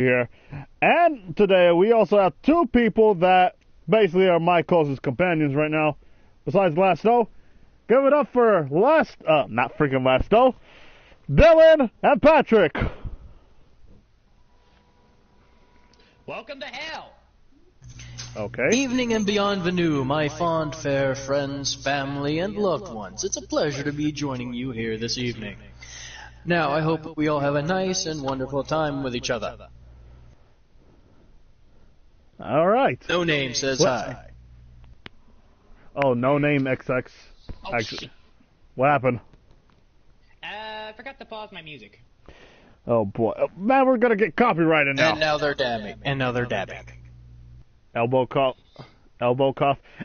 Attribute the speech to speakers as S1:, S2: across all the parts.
S1: here. And today we also have two people that basically are my closest companions right now, besides Lasto. Give it up for not freaking Lasto, Dylan and Patrick.
S2: Welcome to hell.
S1: Okay.
S3: Evening and beyond Venu, my fond fair friends, family, and loved ones. It's a pleasure to be joining you here this evening. Now, I hope we all have a nice and wonderful time with each other.
S1: All right.
S3: No Name says hi.
S1: Oh, No Name XX.
S2: Oh,
S1: Actually, what happened?
S2: I forgot to pause my music.
S1: Oh boy, man, we're gonna get copyrighted now.
S3: And now they're dabbing.
S1: Elbow cuff.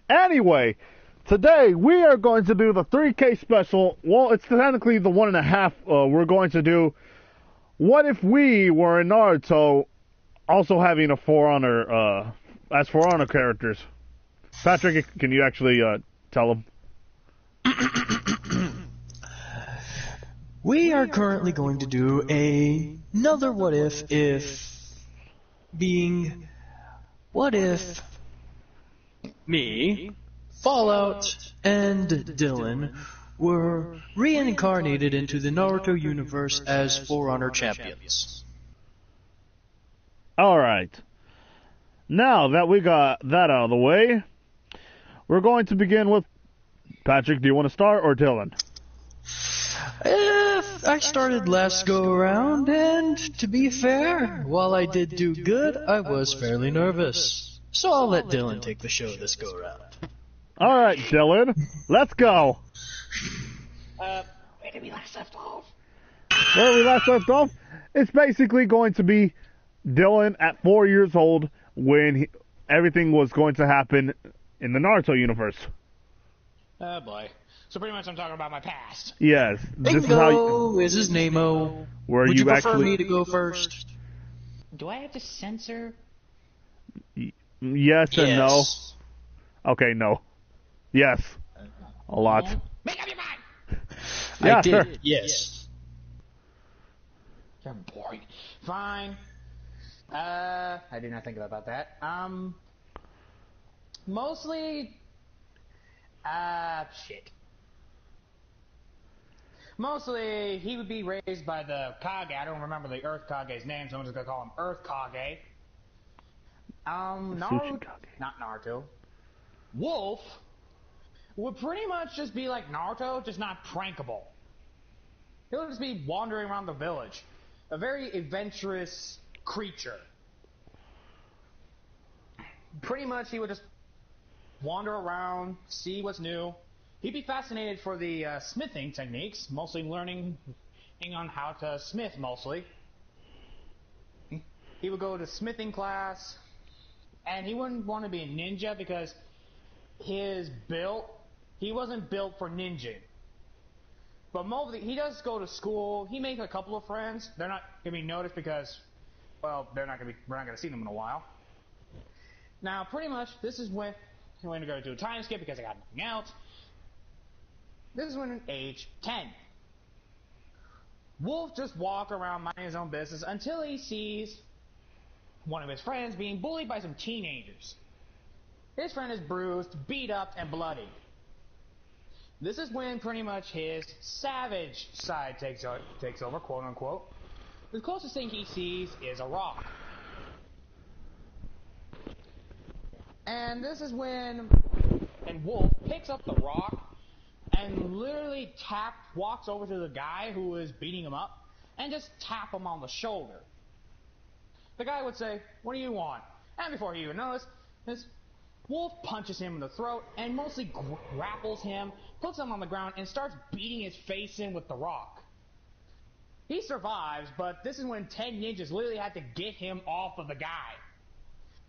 S1: Anyway, today we are going to do the 3K special. Well, it's technically the 1.5. We're going to do what if we were in Naruto, also having a For Honor as For Honor characters. Patrick, can you actually tell them?
S3: We are currently going to do another what if me, Fallout, and Dylan were reincarnated into the Naruto universe as For Honor champions.
S1: Alright. Now that we got that out of the way, we're going to begin with Patrick. Do you want to start, or Dylan?
S3: I started last go around, and to be fair, while I did do good, I was fairly nervous. So I'll let Dylan take the show this go around.
S1: Alright, Dylan, let's go.
S2: Where did we last left off?
S1: Where we last left off, it's basically going to be Dylan at 4 years old when everything was going to happen in the Naruto universe.
S2: Oh boy. So pretty much I'm talking about my past.
S1: Yes.
S3: Bingo
S1: This is how
S3: is his name-o.
S1: where
S3: Would you prefer
S1: actually
S3: me to go first?
S2: Do I have to censor?
S1: Yes and no. Okay, no. Yes. A lot.
S2: Make up your mind!
S1: Yeah,
S3: I did,
S1: sure.
S3: yes.
S2: You're boring. Fine. I did not think about that. Mostly... shit. Mostly, he would be raised by the Kage. I don't remember the Earth Kage's name, so I'm just gonna call him Earth Kage. Naruto, not Naruto. Wolf would pretty much just be like Naruto, just not prankable. He'll just be wandering around the village. A very adventurous creature. Pretty much, he would just wander around, see what's new. He'd be fascinated for the smithing techniques, mostly learning on how to smith, mostly. He would go to smithing class, and he wouldn't want to be a ninja because he wasn't built for ninja. But mostly, he does go to school, he makes a couple of friends. They're not going to be noticed because, well, we're not going to see them in a while. Now, pretty much, this is when I'm going to go do a time skip because I got nothing else. This is when at age 10. Wolf just walk around minding his own business until he sees one of his friends being bullied by some teenagers. His friend is bruised, beat up, and bloody. This is when pretty much his savage side takes over, quote unquote. The closest thing he sees is a rock. And this is when Wolf picks up the rock and literally walks over to the guy who is beating him up and just tap him on the shoulder. The guy would say, "What do you want?" And before he even knows, this Wolf punches him in the throat and mostly grapples him, puts him on the ground, and starts beating his face in with the rock. He survives, but this is when 10 ninjas literally had to get him off of the guy.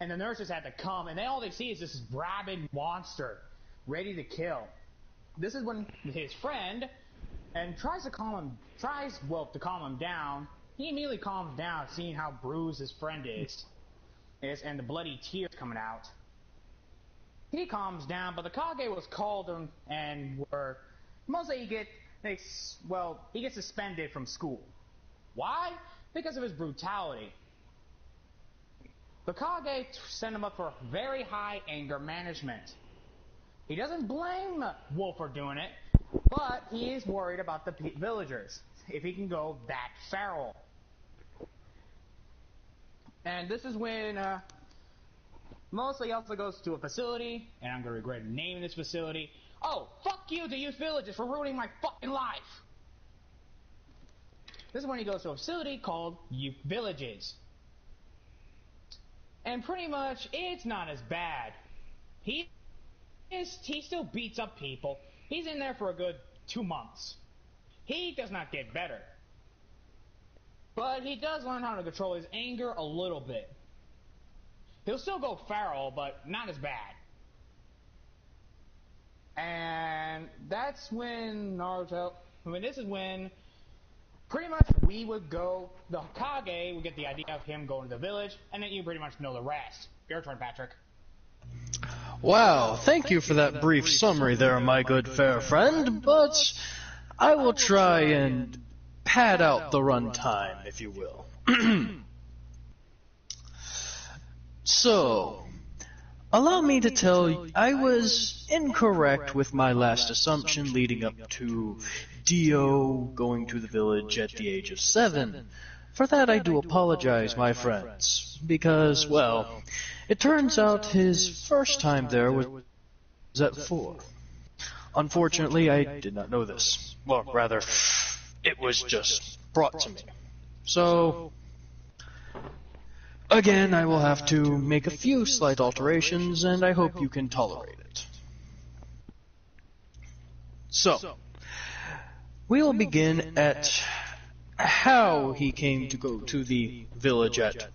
S2: And the nurses had to come, and all they see is this rabid monster ready to kill. This is when his friend tries to calm him down. He immediately calms down, seeing how bruised his friend is and the bloody tears coming out. He calms down, but the Kage was called and were mostly he gets suspended from school. Why? Because of his brutality. the Kage sent him up for very high anger management. He doesn't blame Wolf for doing it, but he is worried about the villagers, if he can go that feral. And this is when mostly also goes to a facility, and I'm going to regret naming this facility. Oh, fuck you to youth villages for ruining my fucking life! This is when he goes to a facility called Youth Villages. And pretty much, it's not as bad. He still beats up people. He's in there for a good 2 months. He does not get better. But he does learn how to control his anger a little bit. He'll still go feral, but not as bad. And that's when this is when pretty much we would go, the Kage would get the idea of him going to the village, and then you pretty much know the rest. Your turn, Patrick.
S3: Wow, thank you for that brief summary there, my good fair friend, but I will try and pad out the runtime, if you will. So, allow me to tell you, I was incorrect with my last assumption leading up to Dio going to the village at the age of 7. For that I do apologize, my friends, because, well, it turns out his first time there was at 4. Unfortunately, I did not know this. Well, rather, it was just brought to me. So, again, I will have to make a few slight alterations, and I hope you can tolerate it. So, we will begin at how he came to go to the village at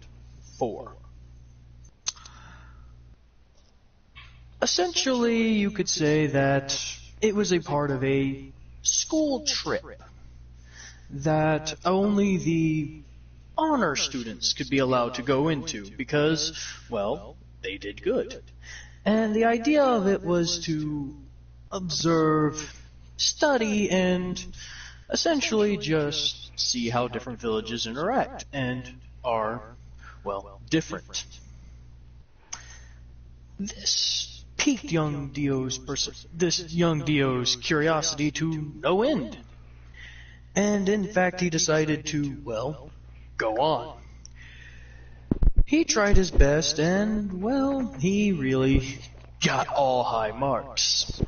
S3: 4. Essentially, you could say that it was a part of a school trip that only the honor students could be allowed to go into because, well, they did good. And the idea of it was to observe, study, and essentially just see how different villages interact and are, well, different. This piqued young Dio's curiosity to no end. And in fact, he decided to, well, go on. He tried his best and, well, he really got all high marks.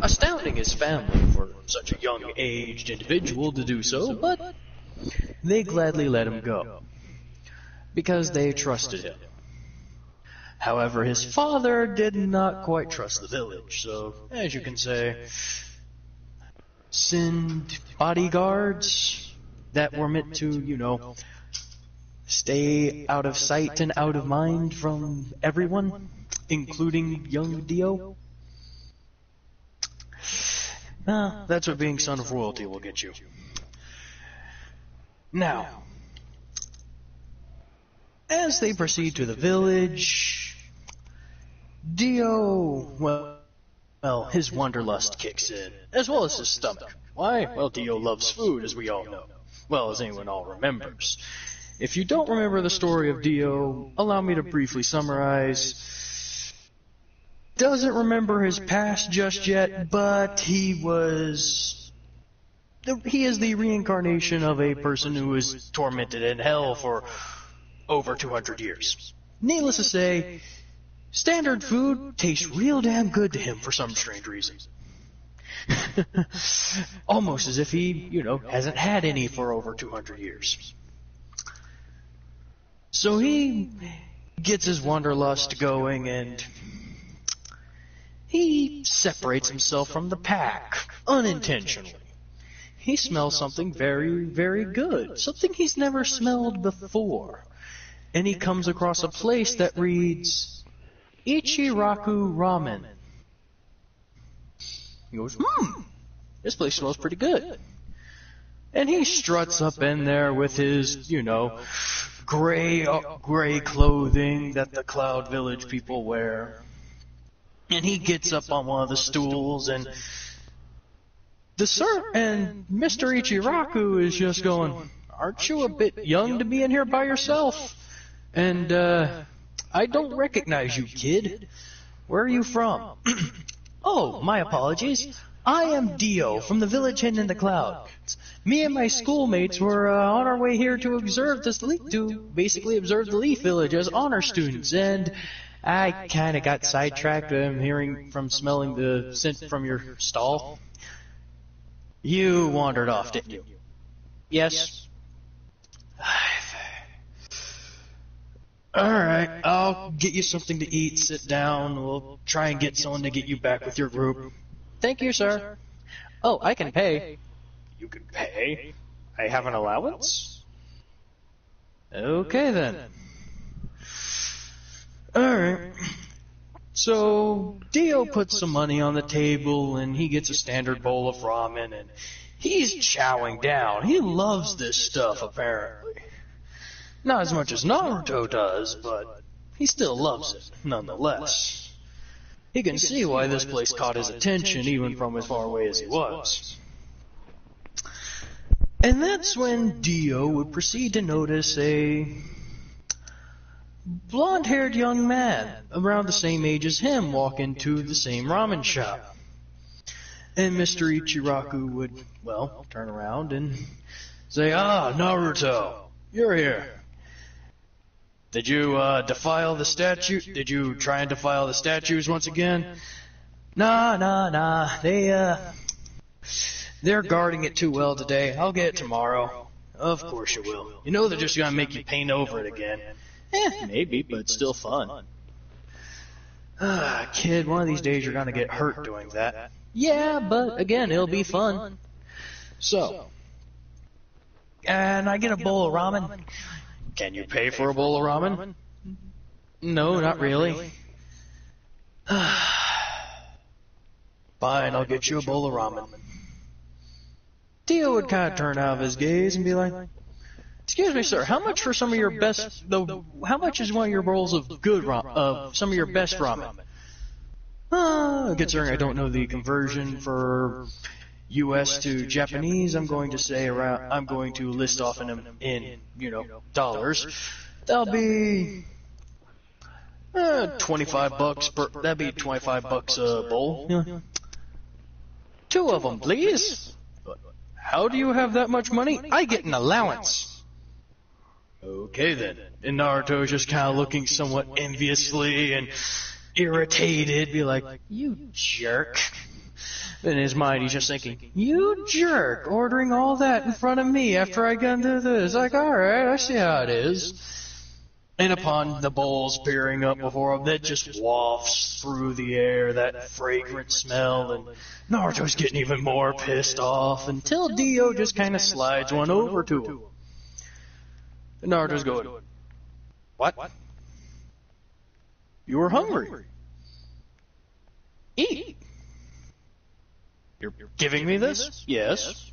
S3: Astounding his family for such a young-aged individual to do so, but they gladly let him go, because they trusted him. However, his father did not quite trust the village, so, as you can say, send bodyguards that were meant to, stay out of sight and out of mind from everyone, including young Dio. That's what being son of royalty will get you. Now, as they proceed to the village, Dio, well, his wanderlust kicks in, as well as his stomach. Why? Well, Dio loves food, as we all know. Well, as anyone all remembers. If you don't remember the story of Dio, allow me to briefly summarize. Doesn't remember his past just yet, but he is the reincarnation of a person who was tormented in hell for over 200 years. Needless to say, standard food tastes real damn good to him for some strange reason. Almost as if he, hasn't had any for over 200 years. So he gets his wanderlust going and he separates himself from the pack, unintentionally. He smells something very, very good, something he's never smelled before. And he comes across a place that reads, Ichiraku Ramen. He goes, this place smells pretty good. And he struts up in there with his, gray clothing that the Cloud Village people wear. And he gets up on one of the stools and Mr. Ichiraku is just going, aren't you a bit young to be in here by yourself? And I don't recognize you, kid. Where are you from? Oh, my apologies. I am Dio from the village hidden in the clouds. Me and my schoolmates were on our way here to observe basically observe the Leaf Village as honor students, and I kind of got sidetracked smelling the scent from your stall. You wandered off, didn't you? Yes. Alright, I'll get you something to eat, sit down, we'll try and get someone to get you back with your group. Thank you, sir. Oh, I can pay. You can pay? I have an allowance? Okay then. Alright. So, Dio puts some money on the table and he gets a standard bowl of ramen and he's chowing down. He loves this stuff, apparently. Not as much as Naruto does, but he still loves it, nonetheless. He can see why this place caught his attention, even from as far away as he was. And that's when Dio would proceed to notice a blonde-haired young man around the same age as him walk into the same ramen shop. And Mr. Ichiraku would, well, turn around and say, "Ah, Naruto, you're here. Did you defile the statue? Did you try and defile the statues once again?" Nah. They're guarding it too well today. I'll get it tomorrow. Of course you will. You know they're just gonna make you paint over it again. Maybe, but it's still fun. Kid, one of these days you're gonna get hurt doing that. Yeah, but again, it'll be fun. So, and I get a bowl of ramen. Can you pay for a bowl of ramen? No, not really. Fine, I'll get you a bowl of ramen. Dio would kind of turn out of his gaze and be like, "Excuse me, sir, how much for some of your best, how much is one of your bowls of good ramen, some of your best ramen?" Considering I don't know the conversion for US to Japanese, I'm going to list off in dollars. That'll be $25 that'd be $25 a bowl. Yeah. 2 of them, please. How do you have that much money? I get an allowance. Okay then. And Naruto's just kind of looking somewhat enviously and irritated, be like, "You jerk." In his mind, he's just thinking, "You jerk, ordering all that in front of me after I got into this." Like, alright, I see how it is. And upon the bowls peering up before him, that just wafts through the air, that fragrant smell, and Naruto's getting even more pissed off, until Dio just kind of slides one over to him. And Naruto's going, "What? You were hungry. Eat. You're giving me this?" "Yes."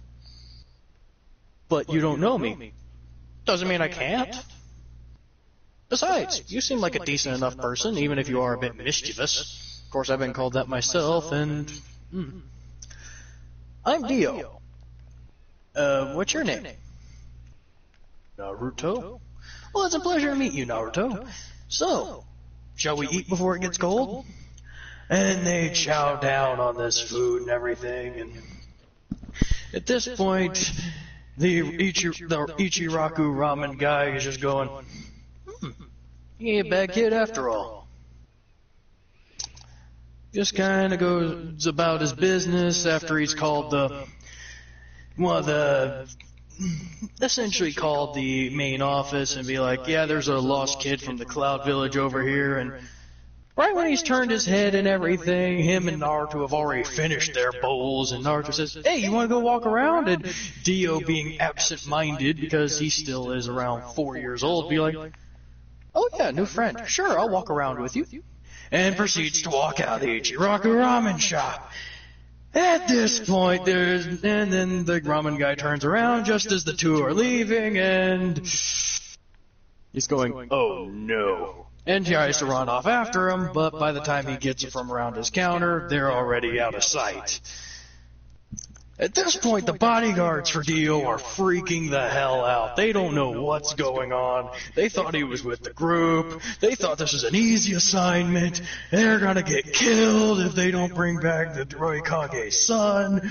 S3: "But you don't know me." "Doesn't mean I can't. Besides, you seem like a decent enough person, even if you are a bit mischievous. Of course, I've been called that myself, and... I'm Dio. What's your name?" "Naruto." "Well, it's a pleasure to meet you, Naruto. So, shall we eat before it gets cold?" And they chow down on this food and everything, and at this point, the Ichiraku ramen guy is just going, "He ain't a bad kid after all." Just kind of goes about his business after he's called essentially called the main office and be like, "Yeah, there's a lost kid from the Cloud Village over here," and right when he's turned his head and everything, him and Naruto have already finished their bowls, and Naruto says, "Hey, you want to go walk around?" And Dio, being absent-minded, because he still is around 4 years old, be like, "Oh yeah, new friend. Sure, I'll walk around with you." And proceeds to walk out of the Ichiraku ramen shop. At this point, and then the ramen guy turns around just as the two are leaving, and he's going, "Oh no." And tries to run off after him, but by the time he gets it from around his counter, they're already out of sight. At this point, the bodyguards for Dio are freaking the hell out. They don't know what's going on. They thought he was with the group. They thought this was an easy assignment. They're gonna get killed if they don't bring back the Roikage's son.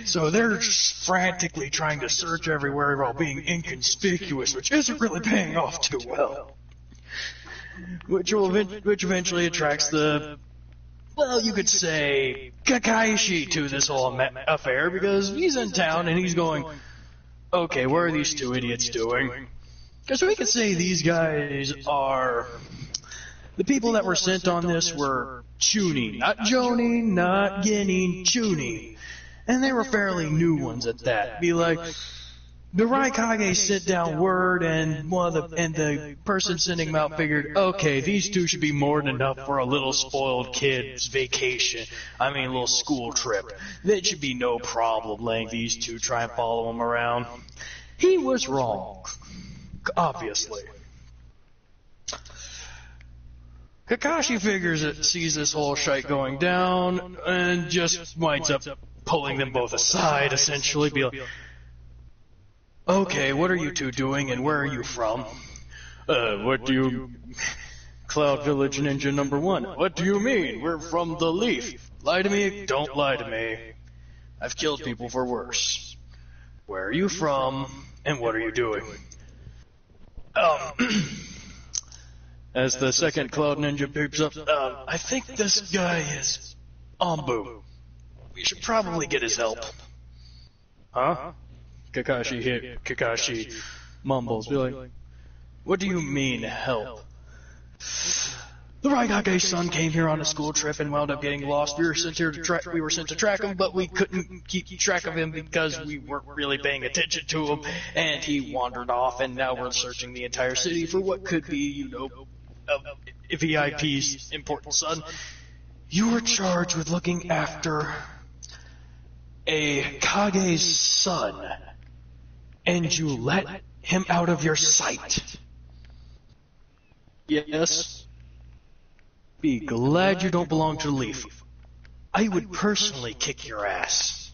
S3: So they're frantically trying to search everywhere while being inconspicuous, which isn't really paying off too well. Which eventually attracts the, well, you could say, Kakashi to this whole affair, because he's in town and he's going, okay, what are these two idiots doing? Because we could say these guys are, the people that were sent on this were Chunin, not Jonin, not Genin, Chunin. And they were fairly new ones at that. Be like, the Raikage sent down word, and the person sending them out figured, okay, these two should be more than enough for a little spoiled kid's vacation. I mean, a little school trip. That should be no problem letting these two try and follow him around. He was wrong, obviously. Kakashi sees this whole shite going down, and just winds up pulling them both aside, essentially. Be like, okay, what are you two doing, and where are you from? What do you... Cloud Village Ninja number 1. What do you mean? We're from the Leaf. Lie to me? Don't lie to me. I've killed people for worse. Where are you from, and what are you doing? As the second Cloud Ninja picks up, I think this guy is Ambu. We should probably get his help. Huh? Kakashi mumbles, be like, what do you mean, help? The Raikage's son came here on a school trip and wound up getting lost. We were sent to track him, but we couldn't keep track of him because we weren't really paying attention to him, and he wandered off, and now we're searching the entire city for what could be, a VIP's important son. You were charged with looking after a Kage's son, and you let him out of your sight. Yes. Be glad you don't belong to the Leaf. I would personally kick your ass.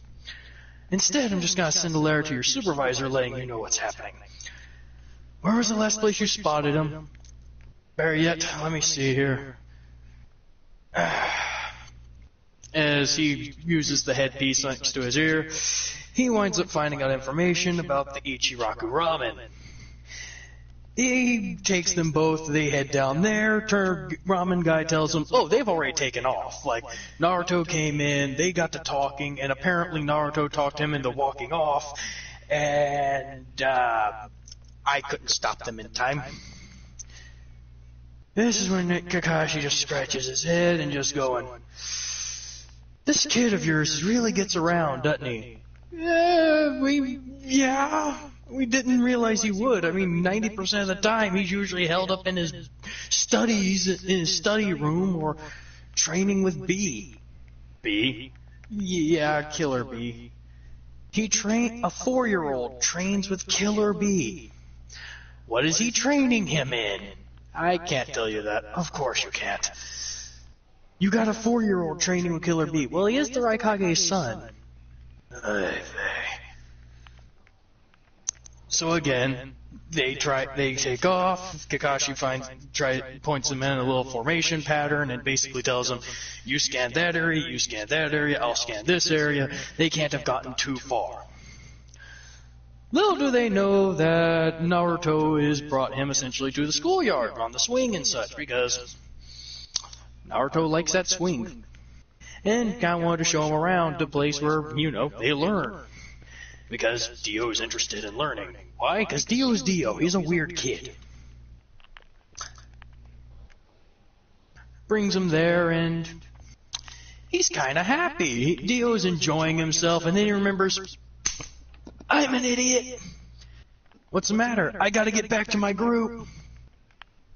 S3: Instead, I'm just gonna send a letter to your supervisor letting you know what's happening. Where was the last place you spotted him? Better yet, let me see here. As he uses the headpiece next to his ear, he winds up finding out information about the Ichiraku Ramen. He takes them both, they head down there, ramen guy tells them, oh, they've already taken off. Like, Naruto came in, they got to talking, and apparently Naruto talked him into walking off, and I couldn't stop them in time. This is when Kakashi just scratches his head and just going, this kid of yours really gets around, doesn't he? We didn't realize he would. I mean, 90% of the time he's usually held up in his studies, in his study room, or training with B. B? Yeah, Killer B. A 4-year-old trains with Killer B. What is he training him in? I can't tell you that. Of course you can't. You got a 4-year-old training with Killer B. Well, he is the Raikage's son. So again, they take off. Kakashi points them in a little formation pattern and basically tells them, you scan that area, I'll scan this area. They can't have gotten too far. Little do they know that Naruto has brought him essentially to the schoolyard on the swing and such, because Naruto likes that swing. And kind of wanted to show him around the place where, they learn. Because Dio's interested in learning. Why? Because Dio's Dio. He's a weird kid. Brings him there, and he's kind of happy. Dio's enjoying himself, and then he remembers, I'm an idiot. What's the matter? I gotta get back to my group.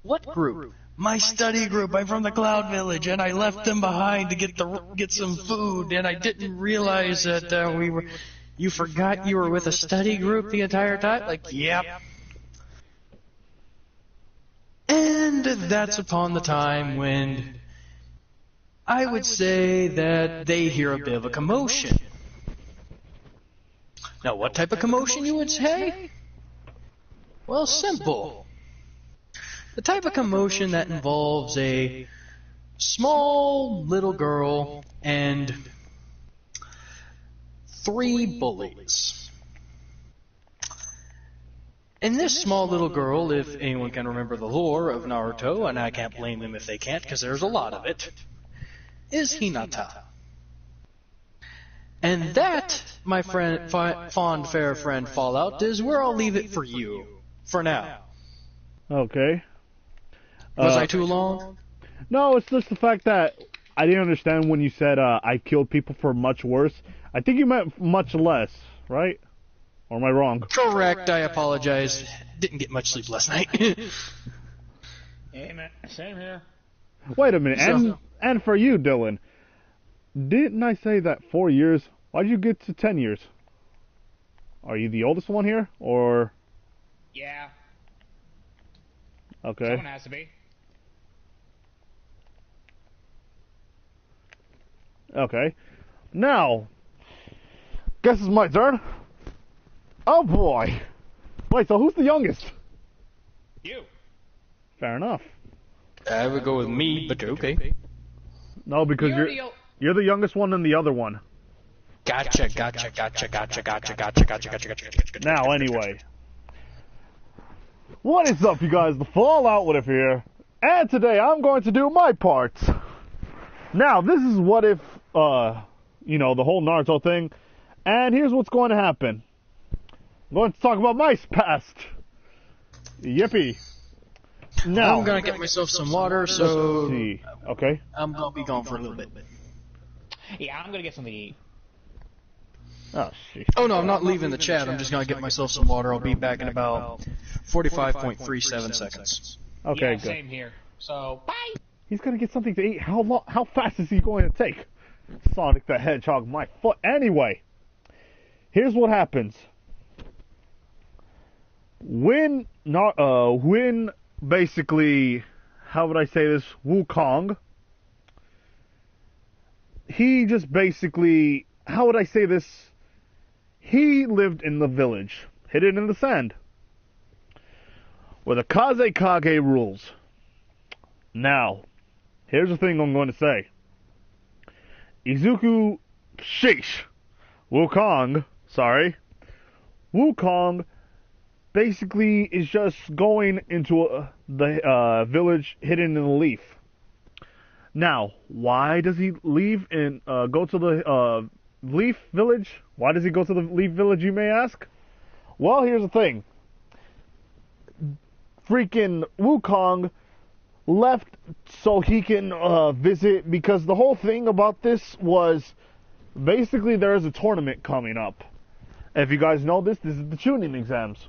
S3: What group? My study group. I'm from the Cloud Village, and I left them behind to get some food, and I didn't realize that you forgot you were with a study group the entire time? Like, yep. And that's upon the time when I would say that they hear a bit of a commotion. Now, what type of commotion, you would say? Well, simple. The type of commotion that involves a small little girl and 3 bullies. And this small little girl, if anyone can remember the lore of Naruto, and I can't blame them if they can't because there's a lot of it, is Hinata. And that, my friend, fond fair friend Fallout, is where I'll leave it for you, for now.
S1: Okay.
S3: Was I too long?
S1: No, it's just the fact that I didn't understand when you said I killed people for much worse. I think you meant much less, right? Or am I wrong?
S3: Correct, I apologize. Didn't get much sleep last night.
S2: Amen. Same here.
S1: Wait a minute, and for you, Dylan, didn't I say that 4 years? Why'd you get to 10 years? Are you the oldest one here, or?
S2: Yeah.
S1: Okay.
S2: Someone has to be.
S1: Okay. Now, guess it's my turn. Oh boy. Wait, so who's the youngest?
S2: You.
S1: Fair enough.
S3: I would go with me, but okay.
S1: No, because you're the youngest one and the other one.
S3: Gotcha.
S1: Now, anyway. What is up, you guys? The Fallout What If here. And today I'm going to do my part. Now, this is what if, you know, the whole Naruto thing. And here's what's going to happen. I'm going to talk about my past. Yippee. Now,
S3: I'm going to get myself some water, so...
S1: Let's see. Okay.
S3: I'm going to be gone for a little bit.
S2: Yeah, I'm gonna get something to eat.
S1: Oh, shit.
S3: Oh, no, I'm not leaving the chat. I'm just going to get myself some water. I'll be back in about 45.37 seconds.
S1: Okay,
S2: yeah,
S1: good.
S2: same here. So, bye!
S1: He's going to get something to eat. How fast is he going to take? Sonic the Hedgehog, my foot. Anyway, here's what happens. When basically, how would I say this? Wukong, he just basically, how would I say this? He lived in the village, hidden in the sand, where the Kazekage rules. Now, here's the thing I'm going to say. Wukong basically is just going into the village hidden in a leaf. Now, why does he leave and go to the leaf village? Why does he go to the leaf village, you may ask? Well, here's the thing. Freaking Wukong left so he can visit, because the whole thing about this was basically there is a tournament coming up. If you guys know this is the Chunin exams.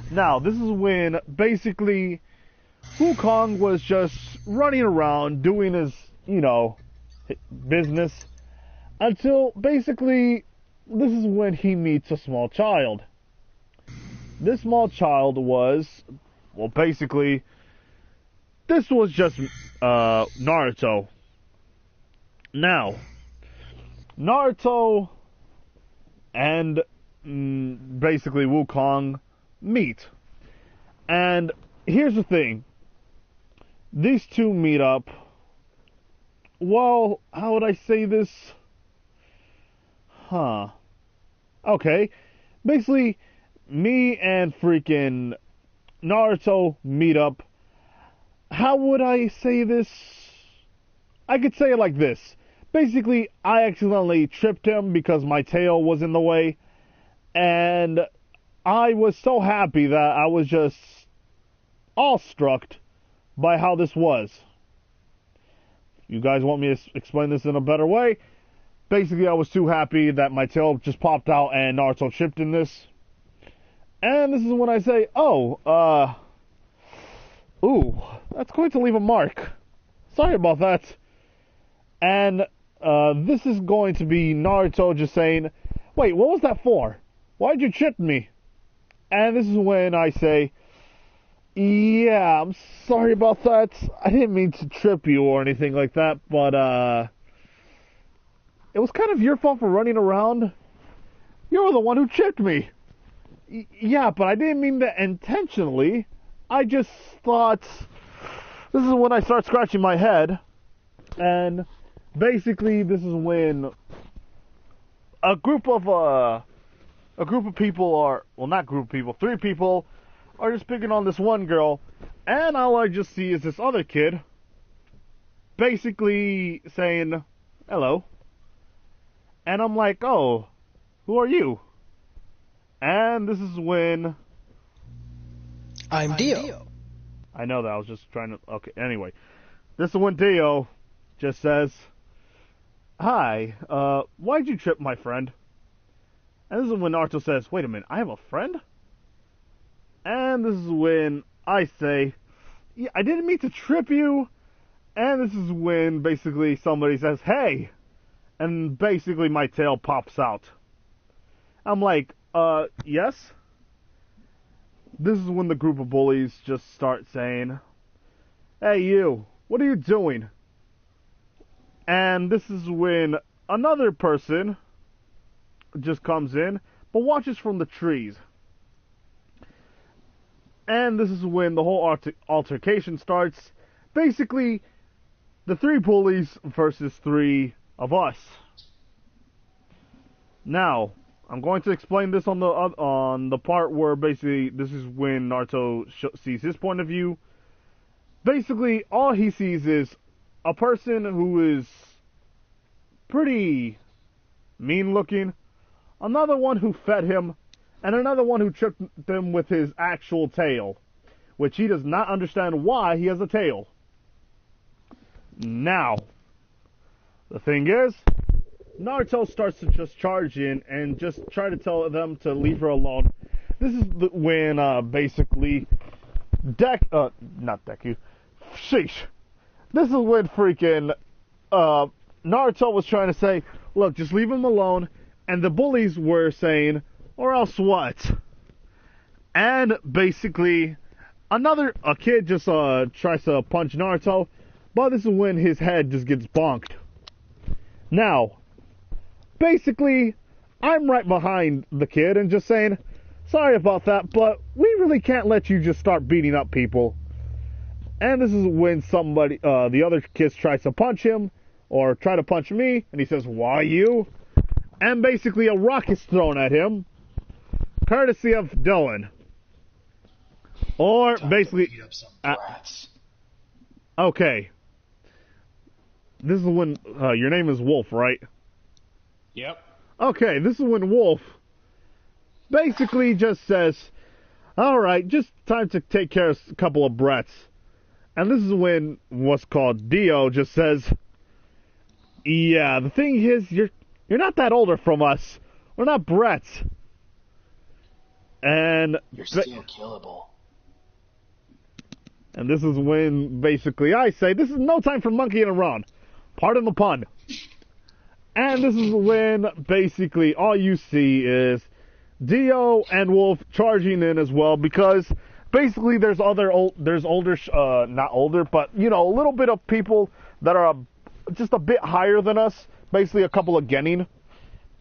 S1: Now, this is when basically Wukong was just running around doing his, you know, business until basically this is when he meets a small child. This small child was, well, basically, this was just Naruto. Now, Naruto and basically Wukong meet. And here's the thing. These two meet up. Well, how would I say this? Okay. Basically, me and freaking Naruto meet up. How would I say this? I could say it like this. Basically, I accidentally tripped him because my tail was in the way. And I was so happy that I was just awestruck by how this was. You guys want me to explain this in a better way? Basically, I was too happy that my tail just popped out and Naruto tripped in this. And this is when I say, ooh, that's going to leave a mark. Sorry about that. And this is going to be Naruto just saying, wait, what was that for? Why'd you trip me? And this is when I say, yeah, I'm sorry about that. I didn't mean to trip you or anything like that, but it was kind of your fault for running around. you're the one who chipped me. Yeah, but I didn't mean that intentionally. I just thought... This is when I start scratching my head. And basically, this is when a group of people are... Well, not group of people. 3 people are just picking on this one girl. And all I just see is this other kid basically saying, hello. And I'm like, oh, who are you? And this is when...
S3: I'm Dio.
S1: I know that, I was just trying to... Okay, anyway. This is when Dio just says, hi, why'd you trip my friend? And this is when Naruto says, wait a minute, I have a friend? And this is when I say, yeah, I didn't mean to trip you. And this is when basically somebody says, hey. And basically my tail pops out. I'm like, yes? This is when the group of bullies just start saying, hey you, what are you doing? And this is when another person just comes in, but watches from the trees. And this is when the whole altercation starts. Basically, the 3 bullies versus 3 of us. Now, I'm going to explain this on the part where basically this is when Naruto sees his point of view. Basically, all he sees is a person who is pretty mean looking, another one who fed him, and another one who tripped him with his actual tail, which he does not understand why he has a tail. Now, the thing is, Naruto starts to just charge in and just try to tell them to leave her alone. This is when, basically, not Deku, sheesh. This is when freaking, Naruto was trying to say, look, just leave him alone, and the bullies were saying, or else what? And basically, a kid just, tries to punch Naruto, but this is when his head just gets bonked. Now, basically, I'm right behind the kid and just saying, sorry about that, but we really can't let you just start beating up people. And this is when somebody, the other kids tries to punch him, or try to punch me, and he says, why you? And basically a rock is thrown at him, courtesy of Dylan. Or basically...
S3: Beat up some brats.
S1: Okay. This is when, your name is Wolf, right?
S2: Yep.
S1: Okay, this is when Wolf basically just says, alright, just time to take care of a couple of brats. And this is when what's called Dio just says, yeah, the thing is, you're not that older from us. We're not brats. And
S3: You're still killable.
S1: And this is when basically I say, this is no time for monkeying around. Pardon the pun. And this is when basically all you see is Dio and Wolf charging in as well, because basically there's older, not older, but you know, a little bit of people that are just a bit higher than us, basically a couple of Genin,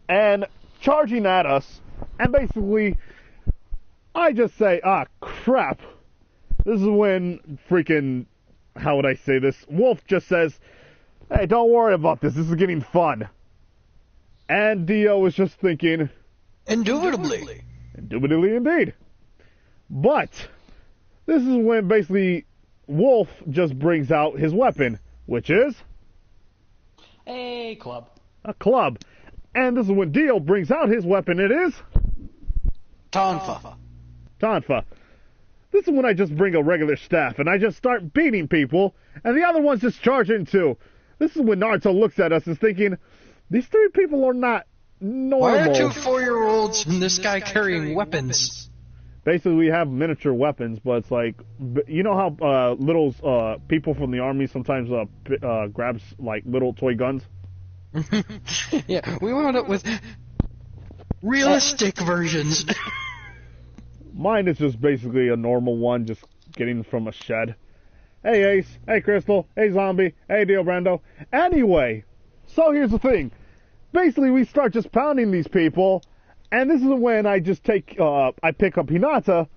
S1: and charging at us, and basically I just say, ah, crap. This is when freaking, how would I say this? Wolf just says, hey, don't worry about this. This is getting fun. And Dio was just thinking,
S3: Indubitably.
S1: Indubitably indeed. But this is when basically Wolf just brings out his weapon, which is
S2: A club.
S1: a club. And this is when Dio brings out his weapon. It is
S3: Tonfa.
S1: Tonfa. This is when I just bring a regular staff and I just start beating people, and the other ones just charge in too. This is when Naruto looks at us and is thinking, these 3 people are not normal.
S3: Why are 2 4-year-olds and this guy carrying weapons?
S1: Basically, we have miniature weapons, but it's like, you know how little people from the army sometimes grabs like little toy guns?
S3: Yeah, we wound up with realistic versions.
S1: Mine is just basically a normal one, just getting from a shed. Hey Ace, hey Crystal, hey Zombie, hey Dio Brando. Anyway, so here's the thing. Basically, we start just pounding these people, And this is when I just pick up Hinata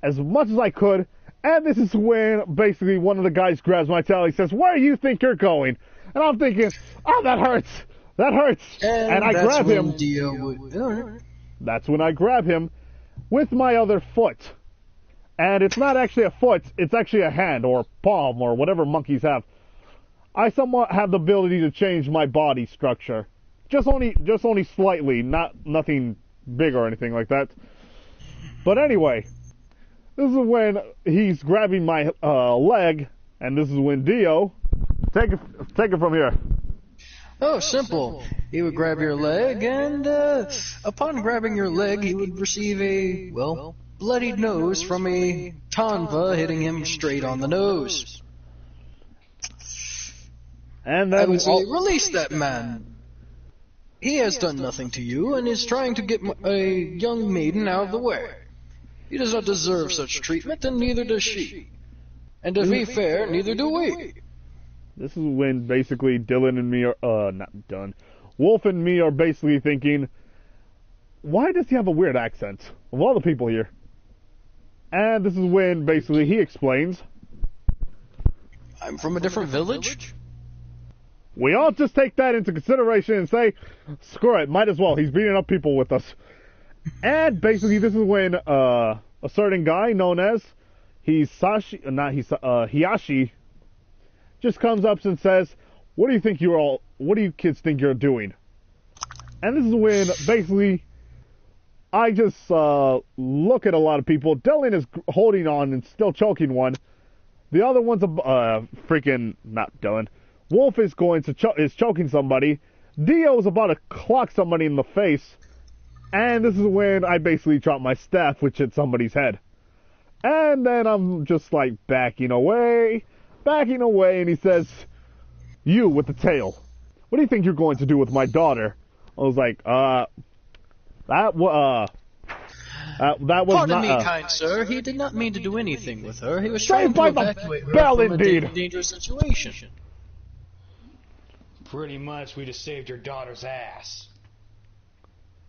S1: as much as I could, and this is when basically one of the guys grabs my tail. He says, "Where do you think you're going?" And I'm thinking, "Oh, that hurts. That hurts." And I grab him. That's when I grab him with my other foot. And it's not actually a foot, it's actually a hand or palm or whatever monkeys have. I somewhat have the ability to change my body structure. Just only slightly, nothing big or anything like that. But anyway, this is when he's grabbing my leg, and this is when Dio, take it from here.
S3: Oh, simple. He would grab your leg, and upon grabbing your leg, he would receive a, well, bloodied nose from a Tonva hitting him straight on the nose.
S1: And then
S3: I would say, release that man. He has done nothing to you, and is trying to get a young maiden out of the way. He does not deserve such treatment, and neither does she. And to be fair, neither do we.
S1: This is when basically Dylan and me are, not Dylan, Wolf and me are basically thinking, why does he have a weird accent? Of all the people here. And this is when basically he explains,
S3: I'm from a different village?
S1: We all just take that into consideration and say, screw it, might as well. He's beating up people with us. And basically this is when a certain guy known as Hiyashi just comes up and says, what do you kids think you're doing? And this is when basically I just look at a lot of people. Dylan is holding on and still choking one. The other one's freaking not Dylan. Wolf is is choking somebody. Dio is about to clock somebody in the face. And this is when I basically drop my staff, which hit somebody's head. And then I'm just like backing away, and he says, you with the tail, what do you think you're going to do with my daughter? I was like, that was
S3: Pardon
S1: not,
S3: me, kind sir. He did not mean to do anything with her. He was trying to evacuate her
S1: bell,
S3: from
S1: indeed.
S3: a dangerous situation.
S2: Pretty much, we just saved your daughter's ass.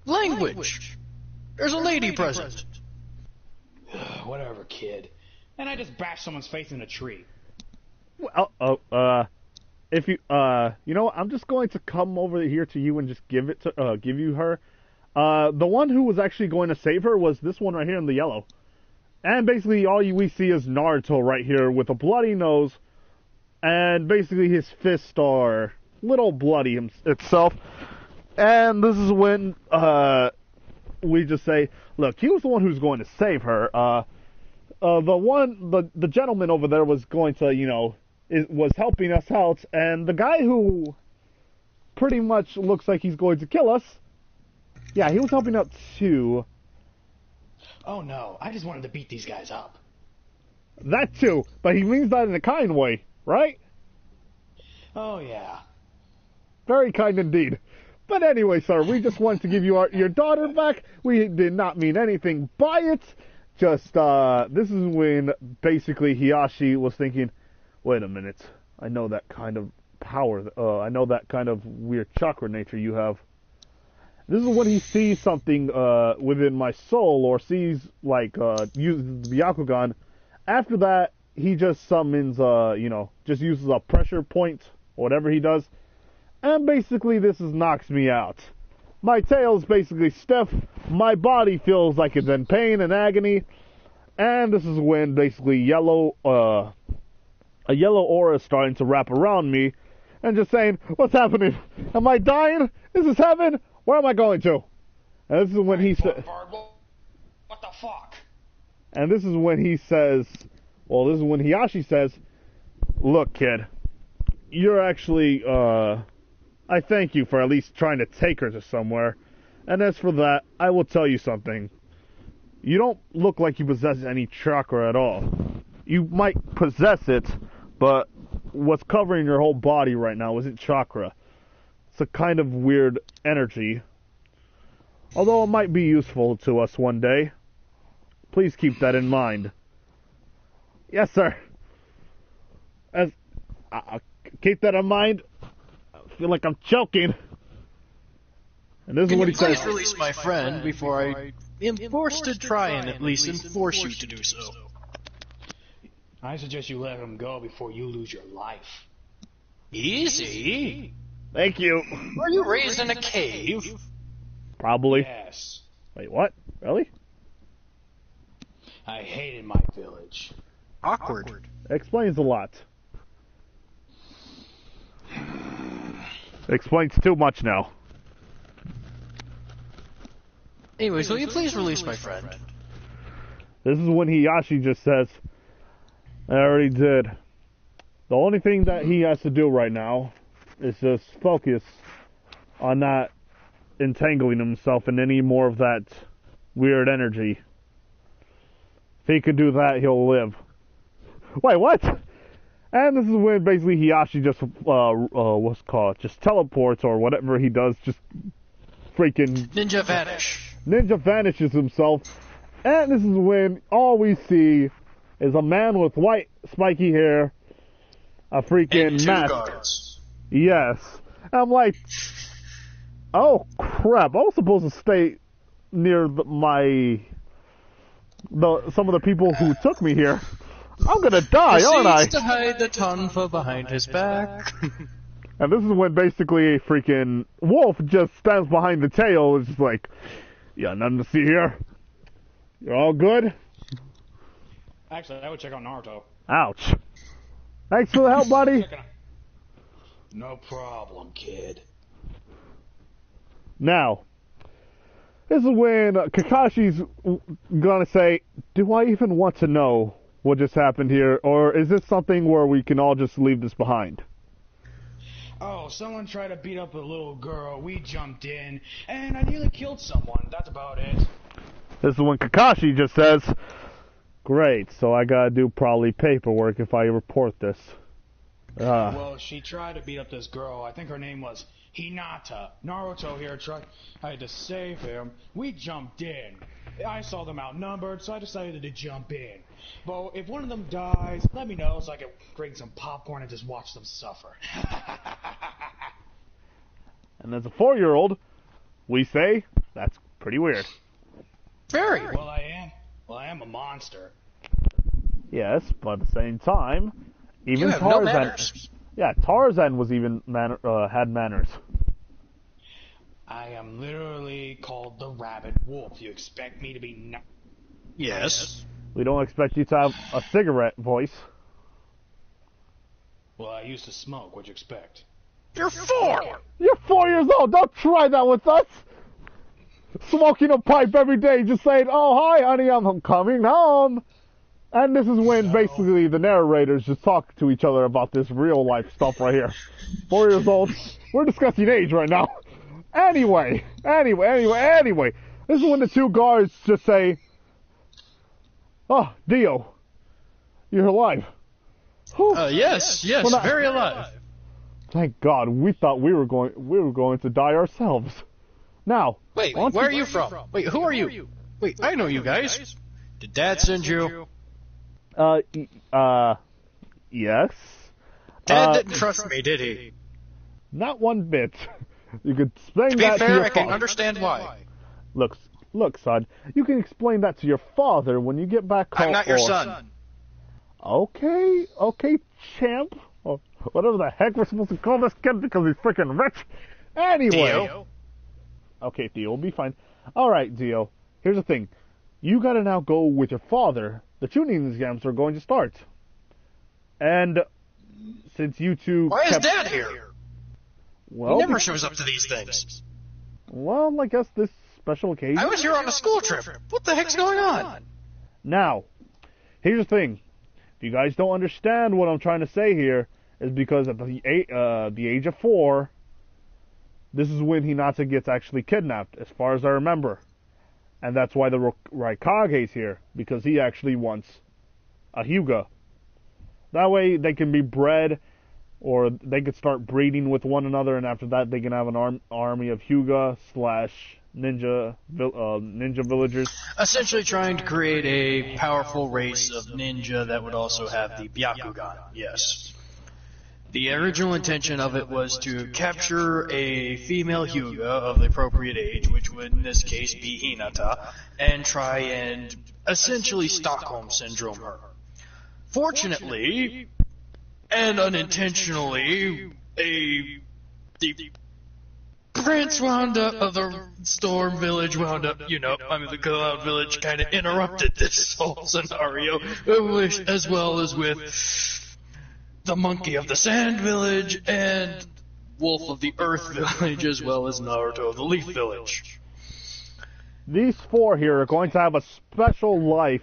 S3: Language! There's a lady present.
S2: Whatever, kid. And I just bashed someone's face in a tree.
S1: If you, you know what, I'm just going to come over here to you and just give you her. The one who was actually going to save her was this one right here in the yellow. And basically we see is Naruto right here with a bloody nose. And basically his fists are little bloody itself. And this is when, we just say, look, he was the one who's going to save her. The gentleman over there was going to, was helping us out. And the guy who pretty much looks like he's going to kill us, yeah, he was helping out too.
S2: Oh no, I just wanted to beat these guys up.
S1: That too, but he means that in a kind way, right?
S2: Oh yeah.
S1: Very kind indeed. But anyway, sir, we just wanted to give you your daughter back. We did not mean anything by it. Just, this is when basically Hiyashi was thinking, wait a minute, I know that kind of power, I know that kind of weird chakra nature you have. This is when he sees something within my soul, or sees, like, uses the Byakugan. After that, he just summons, just uses a pressure point, whatever he does. And basically, knocks me out. My tail's basically stiff, my body feels like it's in pain and agony, and this is when basically a yellow aura is starting to wrap around me, and just saying, what's happening? Am I dying? Is this heaven? Where am I going to? And this is when he says...
S2: What the fuck?
S1: And this is when he says... Well, this is when Hiyashi says, look, kid, you're actually, I thank you for at least trying to take her to somewhere. And as for that, I will tell you something. You don't look like you possess any chakra at all. You might possess it, but what's covering your whole body right now isn't chakra. It's a kind of weird energy. Although it might be useful to us one day. Please keep that in mind. Yes, sir. Keep that in mind. I feel like I'm choking. And this is
S3: Can
S1: what
S3: you
S1: he says.
S3: please release my friend before I am forced to try and at least enforce you to do so?
S2: I suggest you let him go before you lose your life.
S3: Easy.
S1: Thank you.
S3: Were you raised in a cave?
S1: Probably.
S2: Yes.
S1: Wait, what? Really?
S2: I hated my village.
S3: Awkward.
S1: Explains a lot. Explains too much now.
S3: Anyways, will you please release my friend?
S1: This is when Hiyashi just says, I already did. The only thing that he has to do right now is just focus on not entangling himself in any more of that weird energy. If he could do that, he'll live. Wait, what? And this is when basically Hiyashi just, what's it called? Just teleports or whatever he does, just freaking...
S3: Ninja vanish.
S1: Ninja vanishes himself. And this is when all we see is a man with white spiky hair, a freaking
S3: And two
S1: mask.
S3: guards.
S1: Yes. I'm like, oh crap! I was supposed to stay near some of the people who took me here. I'm gonna die, aren't I?
S3: Proceeds to hide the tonfa behind his back.
S1: And this is when basically freaking Wolf just stands behind the tail. It's just like, yeah, nothing to see here. You're all good?
S2: Actually, I would check on Naruto.
S1: Ouch. Thanks for the help, buddy.
S2: No problem, kid.
S1: Now, this is when Kakashi's gonna say, do I even want to know what just happened here, or is this something where we can all just leave this behind?
S2: Oh, someone tried to beat up a little girl, we jumped in, and I nearly killed someone, that's about it.
S1: This is when Kakashi just says, great, so I gotta do probably paperwork if I report this.
S2: Well, she tried to beat up this girl, I think her name was Hinata. Naruto here tried to save him, we jumped in. I saw them outnumbered, so I decided to jump in. But if one of them dies, let me know so I can bring some popcorn and just watch them suffer.
S1: And as a 4-year-old, we say, that's pretty weird.
S3: Very.
S2: Well, I am a monster.
S1: Yes, but at the same time, even
S3: You have no
S1: Tarzan...
S3: manners.
S1: Yeah, Tarzan was even had manners.
S2: I am literally called the Rabbit Wolf. You expect me to be
S3: Yes.
S1: We don't expect you to have a cigarette voice.
S2: Well, I used to smoke. What'd you expect?
S3: You're 4!
S1: You're 4 years old. Don't try that with us. Smoking a pipe every day, just saying, "Oh, hi, honey, I'm coming home." And this is when basically the narrators just talk to each other about this real life stuff right here. 4 years old. We're discussing age right now. Anyway. This is when the two guards just say, "Oh, Dio, you're alive." Whew.
S3: Yes,
S1: Well, not-
S3: very alive.
S1: Thank God. We thought we were going to die ourselves. Now,
S3: Wait,
S1: once
S3: where
S1: you-
S3: are you from? Wait, who are you? Wait, I know you guys. Did Dad send you?
S1: Yes.
S3: Dad didn't trust me, did he?
S1: Not one bit. You could explain
S3: To be
S1: that to
S3: fair,
S1: your
S3: I can
S1: father.
S3: understand why.
S1: Look, son. You can explain that to your father when you get back home.
S3: I'm not your
S1: or-
S3: son.
S1: Okay, champ. Or whatever the heck we're supposed to call this kid because he's freaking rich. Anyway.
S3: Dio.
S1: Okay, Dio, we'll be fine. Alright, Dio. Here's the thing. You gotta now go with your father. The tuning exams are going to start. And since you two
S3: Why is
S1: kept...
S3: Dad here?
S1: Well,
S3: He never shows up to these things.
S1: well, I guess this special occasion...
S3: I was here on a school trip. What the heck's going on?
S1: Now, here's the thing. If you guys don't understand what I'm trying to say here, is because at the age of 4, this is when Hinata gets actually kidnapped, as far as I remember. And that's why the Raikage's here, because he actually wants a Hyuga. That way they can be bred, or they could start breeding with one another, and after that they can have an army of Hyuga / ninja villagers.
S3: Essentially trying to create a powerful race of ninja that would also have the Byakugan, yes. The original intention of it was to capture a female Hyuga of the appropriate age, which would in this case be Hinata, and try and essentially Stockholm Syndrome her. Fortunately, and unintentionally, the Prince wound up, of the Storm Village wound up, the Cloud Village kind of interrupted this whole scenario, as well as with the Monkey of the Sand Village and Wolf of the Earth Village, as well as Naruto of the Leaf Village.
S1: These four here are going to have a special life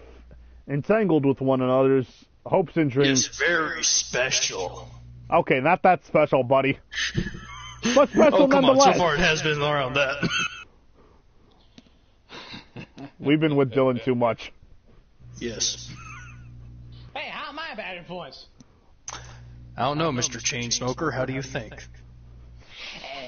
S1: entangled with one another's hopes and dreams.
S3: It's very special.
S1: Okay, not that special, buddy. But special
S3: come
S1: nonetheless.
S3: on, so far it has been around that.
S1: We've been with Dylan too much.
S3: Yes.
S2: Hey, how am I a bad influence?
S3: I don't know, Mr. Chainsmoker, how do you think?
S2: I'm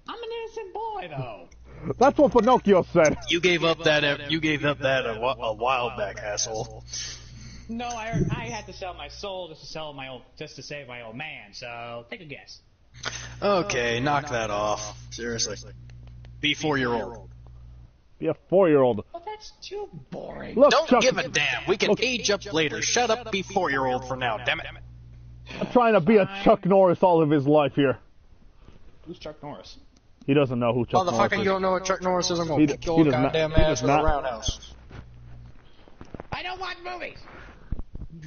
S2: an innocent boy, though.
S1: That's what Pinocchio said.
S3: You gave up that a while back, asshole.
S2: No, I had to sell my soul just to save my old man. So take a guess.
S3: Okay, knock that off. Seriously. Be 4-year-old.
S1: Be a 4-year-old.
S2: Well, that's too boring.
S1: Look,
S3: Don't
S1: Chuck,
S3: give a damn. We can age up later. Shut up, be 4-year-old for now, damn it.
S1: I'm trying to be a Chuck Norris all of his life here.
S2: Who's Chuck Norris?
S1: He doesn't know who Chuck Norris
S3: Motherfucker,
S1: is.
S3: you don't know what Chuck Norris is? I'm gonna kick your
S1: does not-
S3: goddamn
S1: he
S3: ass
S1: does
S3: with a
S1: not.
S3: roundhouse.
S2: I don't watch movies.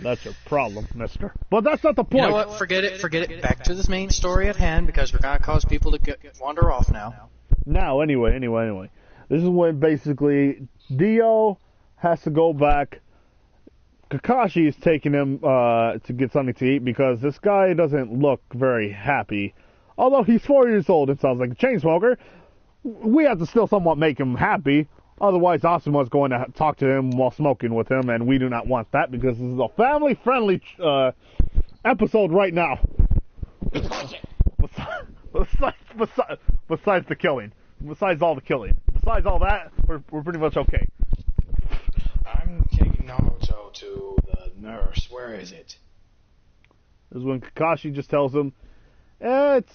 S1: That's your problem, mister. But that's not the
S3: You
S1: point.
S3: know what? Forget it. Back to this main story at hand, because we're gonna cause people to wander off now.
S1: Now, anyway. This is when basically Dio has to go back. Kakashi is taking him to get something to eat because this guy doesn't look very happy. Although he's 4 years old and sounds like a chain smoker, we have to still somewhat make him happy. Otherwise, Asuma's going to talk to him while smoking with him, and we do not want that because this is a family-friendly episode right now. Besides the killing. Besides all the killing. Besides all that, we're pretty much okay.
S4: I'm taking Naruto to the nurse. Where is it?
S1: This is when Kakashi just tells him, it's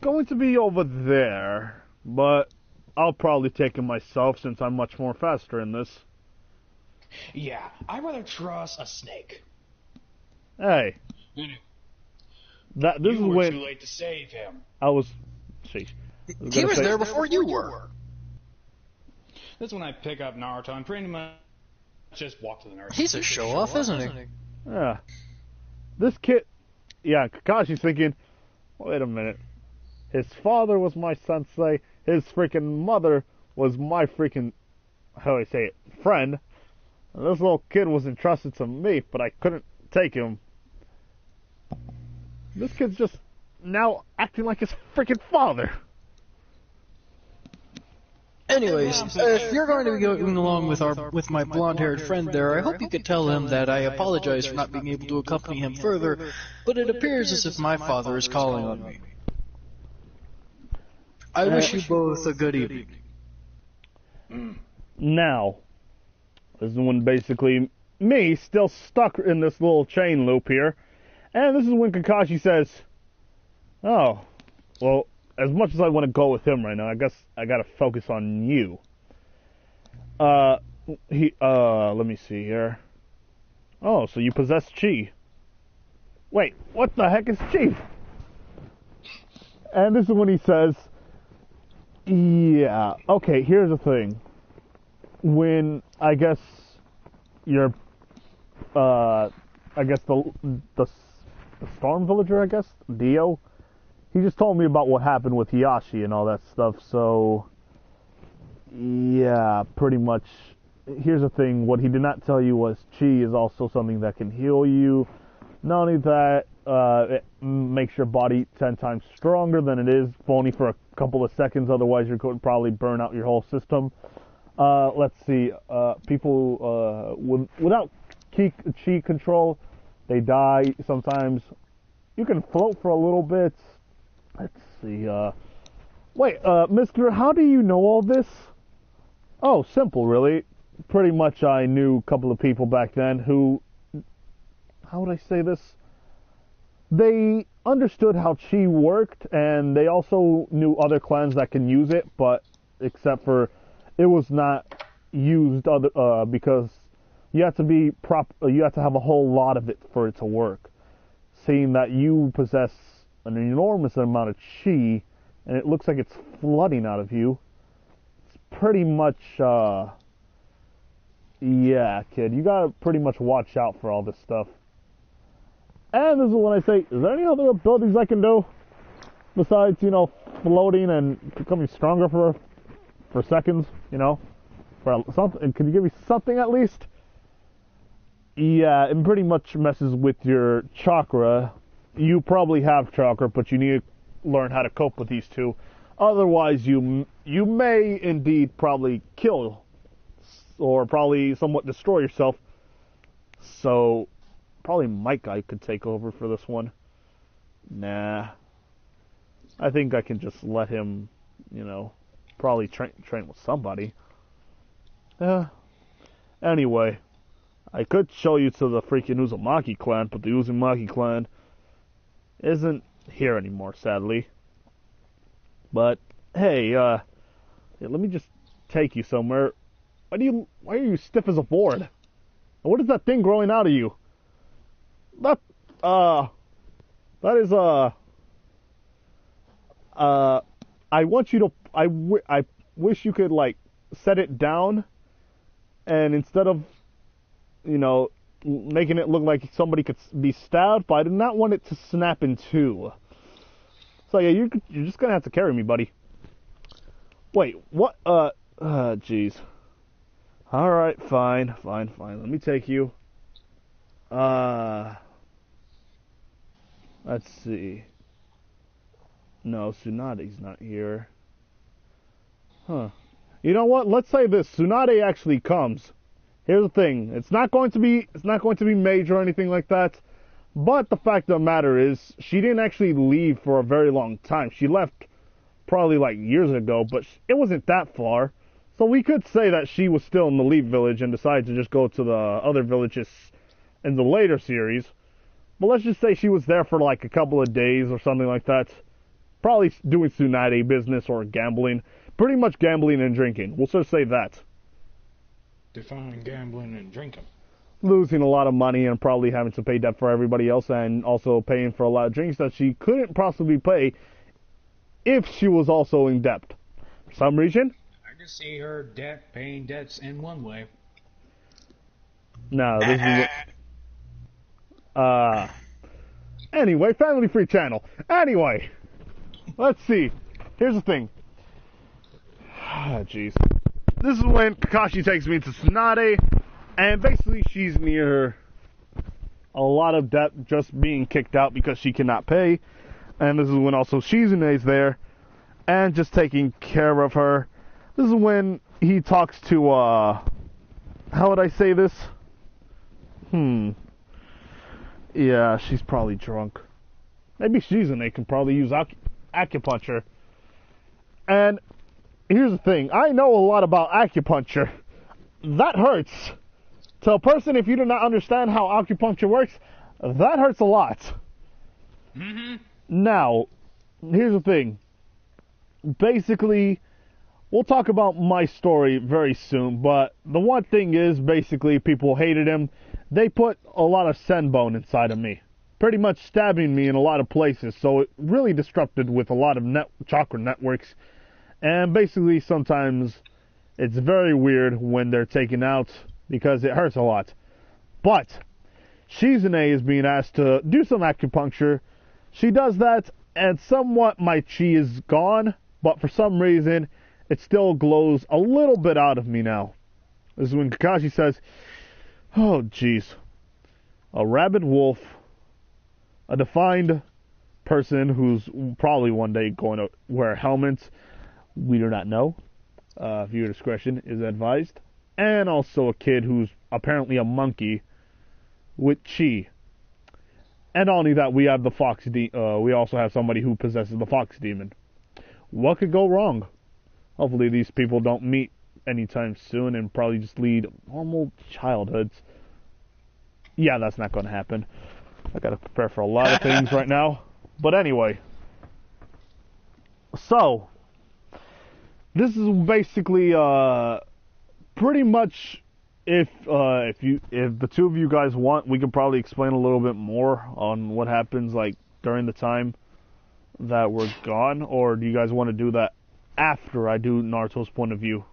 S1: going to be over there, but I'll probably take him myself since I'm much more faster in this.
S4: Yeah, I'd rather trust a snake.
S1: Hey. This
S4: You
S1: is
S4: were
S1: when
S4: too late to save him.
S1: I was... Sheesh.
S3: He was there before you were.
S2: That's when I pick up Naruto and pretty much just walk to the nurse.
S3: He's a show-off, isn't he?
S1: Yeah. This kid... Yeah, Kakashi's thinking, wait a minute. His father was my sensei. His freaking mother was my freaking... How do I say it? Friend. And this little kid was entrusted to me, but I couldn't take him. This kid's just now acting like his freaking father.
S3: Anyways, if you're going to be going along with my blonde-haired friend there, I hope you could tell him that I apologize for not being able to accompany him further, but it appears as if my father is calling on me. I wish you both a good evening.
S1: Now, this is when basically me still stuck in this little chain loop here, and this is when Kakashi says, "Oh, well, as much as I want to go with him right now, I guess I gotta focus on you." Let me see here. Oh, so you possess chi. Wait, what the heck is chi? And this is when he says, yeah, okay, here's the thing. When, I guess, you're, I guess the Storm Villager, I guess, Dio, he just told me about what happened with Hiyashi and all that stuff, so, yeah, pretty much. Here's the thing, what he did not tell you was chi is also something that can heal you. Not only that, it makes your body 10 times stronger than it is, only for a couple of seconds, otherwise you could probably burn out your whole system. Let's see, people without chi control, they die sometimes. You can float for a little bit. Let's see, wait, mister, how do you know all this? Oh, simple, really. Pretty much I knew a couple of people back then who, how would I say this? they understood how chi worked, and they also knew other clans that can use it, but except for it was not used because you have to be you have to have a whole lot of it for it to work. Seeing that you possess an enormous amount of chi, and it looks like it's flooding out of you, it's pretty much, yeah, kid, you gotta pretty much watch out for all this stuff. And this is when I say, is there any other abilities I can do besides, you know, floating and becoming stronger for seconds, you know, for something? Can you give me something at least? Yeah, it pretty much messes with your chakra. You probably have chakra, but you need to learn how to cope with these two. Otherwise, you may indeed probably kill or probably somewhat destroy yourself. So, probably Mike Guy could take over for this one. Nah. I think I can just let him, you know, probably train with somebody. Anyway, I could show you to the freaking Uzumaki clan, but the Uzumaki clan isn't here anymore, sadly. But, hey, yeah, let me just take you somewhere. Why are you stiff as a board? What is that thing growing out of you? That is, I want you to, I wish you could, like, set it down, and instead of, you know, making it look like somebody could be stabbed, but I do not want it to snap in two. So yeah, you're just gonna have to carry me, buddy. Wait, what? Jeez. Alright, fine. Let me take you. Let's see. No, Tsunade's not here. Huh. You know what? Let's say this. Tsunade actually comes. Here's the thing. It's not going to be major or anything like that. But the fact of the matter is, she didn't actually leave for a very long time. She left probably like years ago, but it wasn't that far. So we could say that she was still in the Leaf Village and decided to just go to the other villages in the later series. But let's just say she was there for like a couple of days or something like that. Probably doing Tsunade business or gambling. Pretty much gambling and drinking. We'll just say that.
S4: Define gambling and drinking.
S1: Losing a lot of money and probably having to pay debt for everybody else, and also paying for a lot of drinks that she couldn't possibly pay if she was also in debt. For some reason.
S4: I can see her paying debts in one way.
S1: No, this is anyway, family free channel. Anyway, let's see. Here's the thing. Jeez. This is when Kakashi takes me to Tsunade, and basically she's near a lot of debt, just being kicked out because she cannot pay. And this is when also Shizune's there, and just taking care of her. This is when he talks to, how would I say this? Yeah, she's probably drunk. Maybe Shizune can probably use acupuncture. And here's the thing, I know a lot about acupuncture. That hurts. To a person, if you do not understand how acupuncture works, that hurts a lot.
S4: Mm-hmm.
S1: Now, here's the thing. Basically, we'll talk about my story very soon, but the one thing is, basically, people hated him. They put a lot of senbone inside of me. Pretty much stabbing me in a lot of places, so it really disrupted with a lot of chakra networks. And basically, sometimes it's very weird when they're taken out because it hurts a lot. But Shizune is being asked to do some acupuncture. She does that, and somewhat my chi is gone, but for some reason, it still glows a little bit out of me now. This is when Kakashi says, oh, jeez. A rabid wolf, a defined person who's probably one day going to wear helmets. We do not know. Viewer discretion is advised. And also a kid who's apparently a monkey with chi. And not only that, we have the fox. We also have somebody who possesses the fox demon. What could go wrong? Hopefully these people don't meet anytime soon and probably just lead normal childhoods. Yeah, that's not going to happen. I gotta prepare for a lot of things right now. But anyway. So, this is basically, pretty much, if the two of you guys want, we could probably explain a little bit more on what happens, like, during the time that we're gone, or do you guys want to do that after I do Naruto's point of view?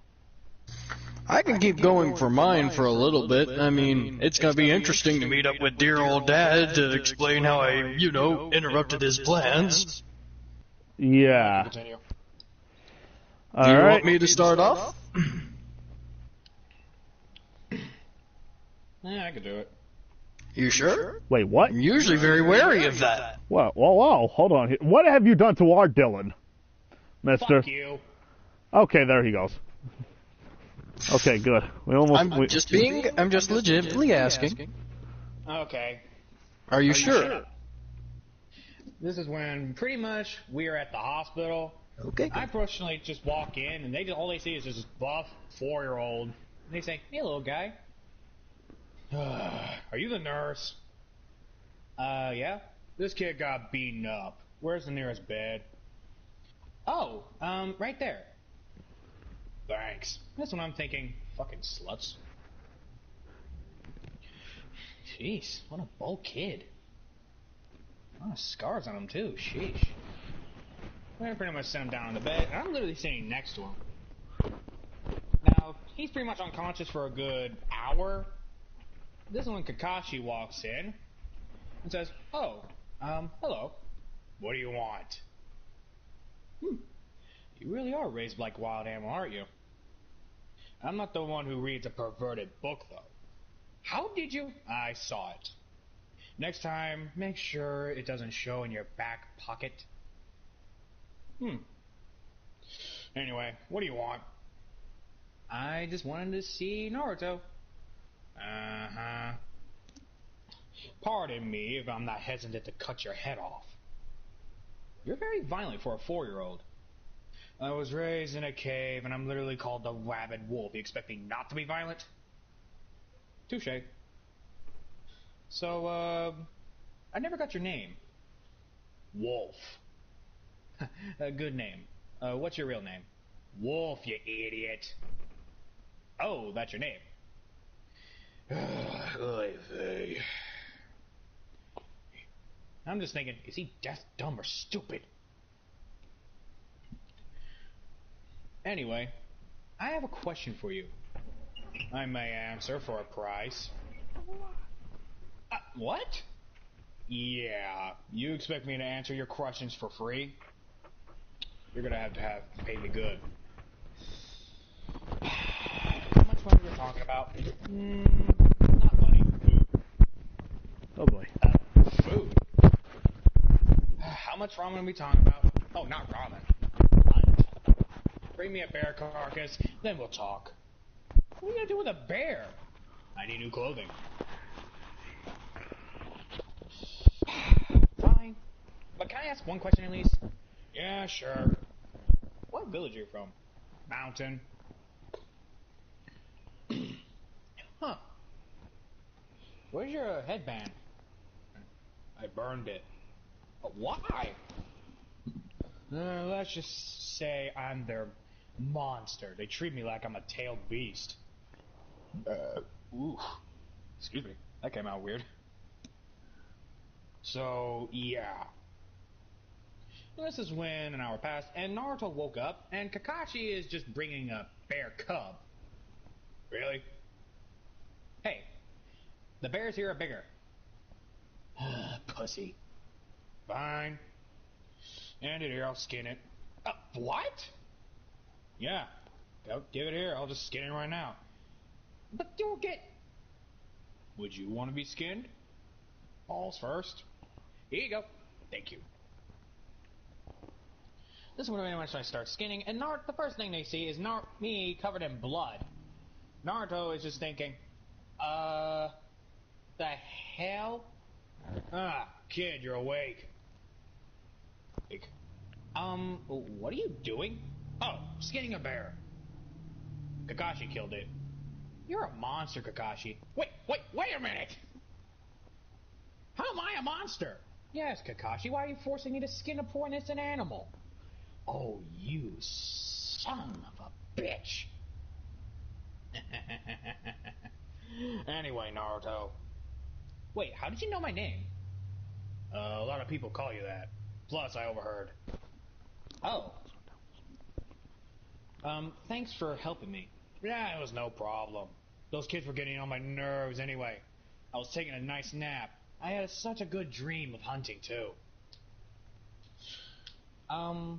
S3: I can keep going for mine for a little bit. I mean, it's gonna be interesting to meet up with dear old Dad to explain how I, interrupted his plans.
S1: Yeah.
S4: Continue.
S3: Do you want me to start off?
S4: Yeah, I could do it.
S3: You sure?
S1: Wait, what?
S3: I'm usually very wary of that.
S1: Wow, hold on. What have you done to our Dylan, mister?
S2: Fuck you.
S1: Okay, there he goes. Okay, good.
S3: I'm just legitimately asking.
S2: Okay.
S3: Are you sure?
S2: This is when pretty much we are at the hospital.
S3: Okay.
S2: I personally just walk in and all they see is this buff 4-year-old. And they say, "Hey, little guy. Are you the nurse?" Yeah. This kid got beaten up. Where's the nearest bed? Oh, right there. Thanks. That's what I'm thinking. Fucking sluts. Jeez, what a bold kid. A lot of scars on him too. Sheesh. I pretty much set him down on the bed, and I'm literally sitting next to him. Now, he's pretty much unconscious for a good hour. This is when Kakashi walks in and says, "Oh, hello. What do you want?" You really are raised like wild animal, aren't you? I'm not the one who reads a perverted book, though. How did you? I saw it. Next time, make sure it doesn't show in your back pocket. Anyway, what do you want? I just wanted to see Naruto. Uh-huh. Pardon me if I'm not hesitant to cut your head off. You're very violent for a 4-year-old. I was raised in a cave, and I'm literally called the Rabid Wolf. You expect me not to be violent? Touché. So, I never got your name. Wolf. A good name. What's your real name? Wolf, you idiot. Oh, that's your name. Oy vey. I'm just thinking, is he deaf, dumb, or stupid? Anyway, I have a question for you. I may answer for a price. What? Yeah, you expect me to answer your questions for free? You're gonna have to pay me good. How much money we're talking about? Not money. Food.
S1: Oh boy.
S2: Food. How much ramen are we talking about? Oh, not ramen. Hunt. Bring me a bear carcass, then we'll talk. What are you gonna do with a bear? I need new clothing. Fine. But can I ask one question at least? Yeah, sure. What village are you from? Mountain. Huh. Where's your headband? I burned it. But why? Let's just say I'm their monster. They treat me like I'm a tailed beast. Ooh. Excuse me. That came out weird. So, yeah. This is when an hour passed, and Naruto woke up, and Kakashi is just bringing a bear cub. Really? Hey, the bears here are bigger. Pussy. Fine. And it here, I'll skin it. What? Yeah. Go, give it here, I'll just skin it right now. But you'll get... Would you want to be skinned? Balls first. Here you go. Thank you. This is when I start skinning, and the first thing they see is me covered in blood. Naruto is just thinking, the hell? Kid, you're awake. What are you doing? Oh, skinning a bear. Kakashi killed it. You're a monster, Kakashi. Wait a minute! How am I a monster? Yes, Kakashi, why are you forcing me to skin a poor innocent animal? Oh, you son of a bitch. Anyway, Naruto. Wait, how did you know my name? A lot of people call you that. Plus, I overheard. Oh. Thanks for helping me. Yeah, it was no problem. Those kids were getting on my nerves anyway. I was taking a nice nap. I had such a good dream of hunting, too.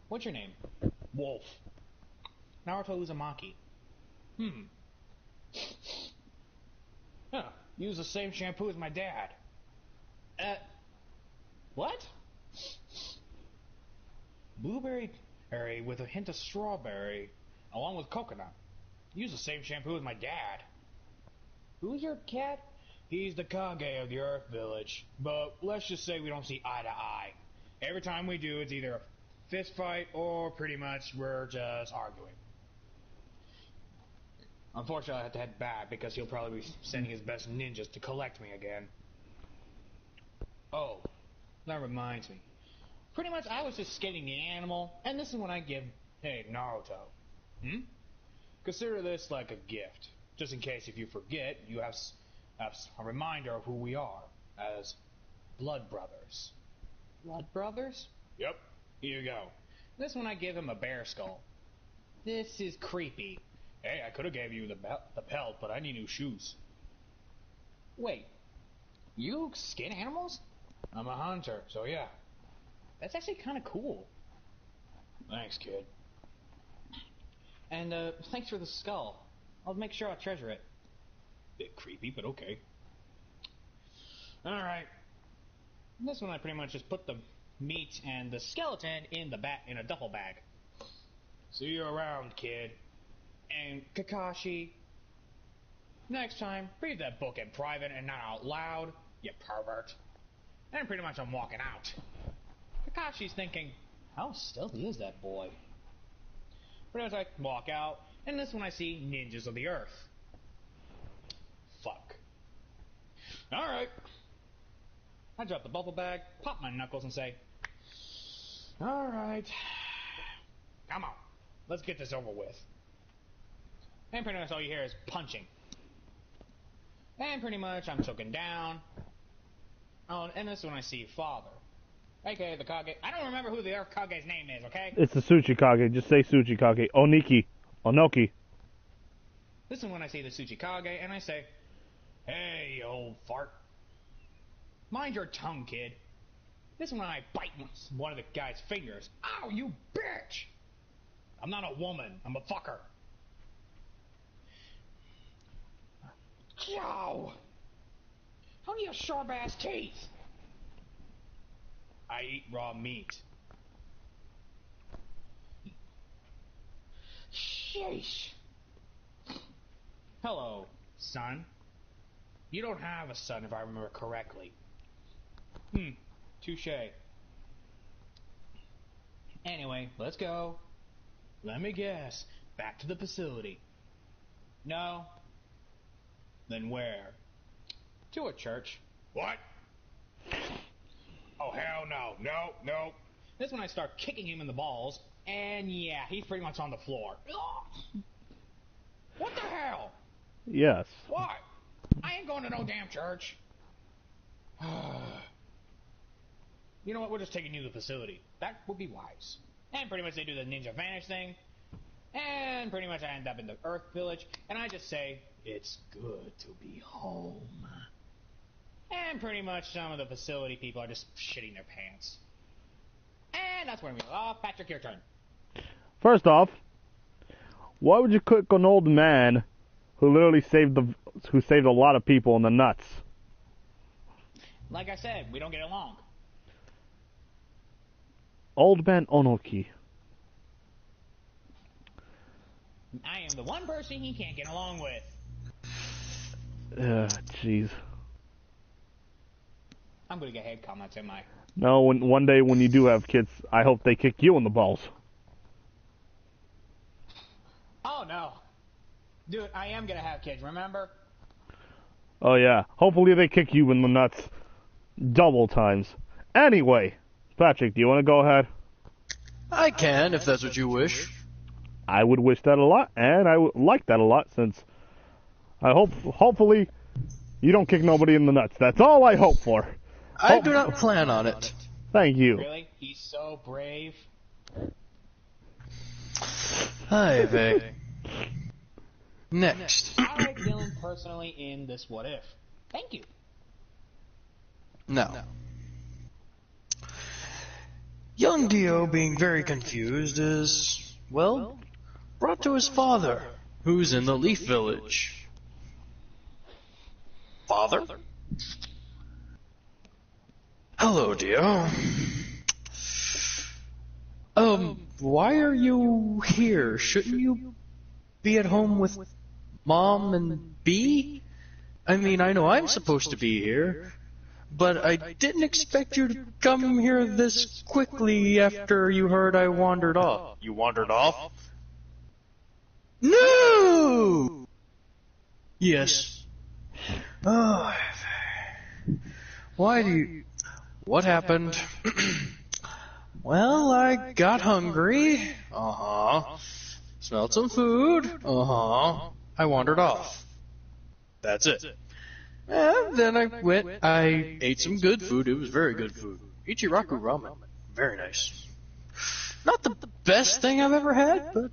S2: What's your name? Wolf. Naruto Uzumaki. Huh. Use the same shampoo as my dad. What? Blueberry berry with a hint of strawberry, along with coconut. Use the same shampoo as my dad. Who's your cat? He's the Kage of the Earth Village, but let's just say we don't see eye to eye. Every time we do, it's either a fist fight or pretty much we're just arguing. Unfortunately, I have to head back because he'll probably be sending his best ninjas to collect me again. Oh, that reminds me. Pretty much, I was just skinning the animal, and this is when I give, hey, Naruto. Consider this like a gift. Just in case if you forget, you have a reminder of who we are as blood brothers. Blood brothers? Yep. Here you go. This one I give him a bear skull. This is creepy. Hey, I could have gave you the pelt, but I need new shoes. Wait, you skin animals? I'm a hunter, so yeah. That's actually kind of cool. Thanks, kid. And thanks for the skull. I'll make sure I treasure it. Bit creepy, but okay. Alright. This one I pretty much just put the meat and the skeleton in a duffel bag. See you around, kid. And Kakashi, next time, read that book in private and not out loud, you pervert. And pretty much I'm walking out. Kakashi's thinking, how stealthy is that boy? Pretty much I walk out, and this one I see ninjas of the earth. Fuck. Alright. I drop the bubble bag, pop my knuckles, and say, alright. Come on. Let's get this over with. And pretty much all you hear is punching. And pretty much I'm choking down. Oh, and this is when I see Father. AKA the Kage. I don't remember who the Earth Kage's name is, okay?
S1: It's the Tsuchikage. Just say Tsuchikage. Oniki. Onoki.
S2: This is when I see the Tsuchikage, and I say, hey, you old fart. Mind your tongue, kid. This is when I bite one of the guy's fingers. Ow, you bitch! I'm not a woman. I'm a fucker. Joe! How do you have sharp-ass teeth? I eat raw meat. Sheesh. Hello, son. You don't have a son, if I remember correctly. Touche. Anyway, let's go. Let me guess. Back to the facility. No? Then where? To a church. What? Oh, hell no. No. This is when I start kicking him in the balls, and yeah, he's pretty much on the floor. What the hell?
S1: Yes.
S2: What? I ain't going to no damn church. You know what? We're just taking you to the facility. That would be wise. And pretty much they do the ninja vanish thing. And pretty much I end up in the Earth Village. And I just say, it's good to be home. And pretty much some of the facility people are just shitting their pants. And that's where we go. Oh, Patrick, your turn.
S1: First off, why would you cook an old man who literally saved a lot of people in the nuts?
S2: Like I said, we don't get along.
S1: Old man Onoki.
S2: I am the one person he can't get along with.
S1: Jeez.
S2: I'm gonna get hate comments, am I?
S1: No, one day when you do have kids, I hope they kick you in the balls.
S2: Oh no. Dude, I am gonna have kids, remember?
S1: Oh yeah. Hopefully they kick you in the nuts. double times. Anyway, Patrick, do you want to go ahead?
S3: I can, if that's what you wish.
S1: I would wish that a lot, and I would like that a lot, since hopefully you don't kick nobody in the nuts. That's all I hope for.
S3: I do not plan on it.
S1: Thank you.
S2: Really? He's so brave.
S3: Hi, Vay. Next.
S2: I like Dylan personally in this What If. Thank you.
S3: Now, young Dio, being very confused, is, well, brought to his father, who's in the Leaf Village. Father? Hello, Dio. Why are you here? Shouldn't you be at home with Mom and Bee? I mean, I know I'm supposed to be here, but I didn't expect you to come here this quickly after you heard I wandered off. You wandered off? No! Yes. Oh. Why do you... What happened? Well, I got hungry. Uh-huh. Smelled some food. Uh-huh. I wandered off. That's it. And then I ate some good food. It was very good food. Ichiraku ramen. Very nice. Not the best thing I've ever had, but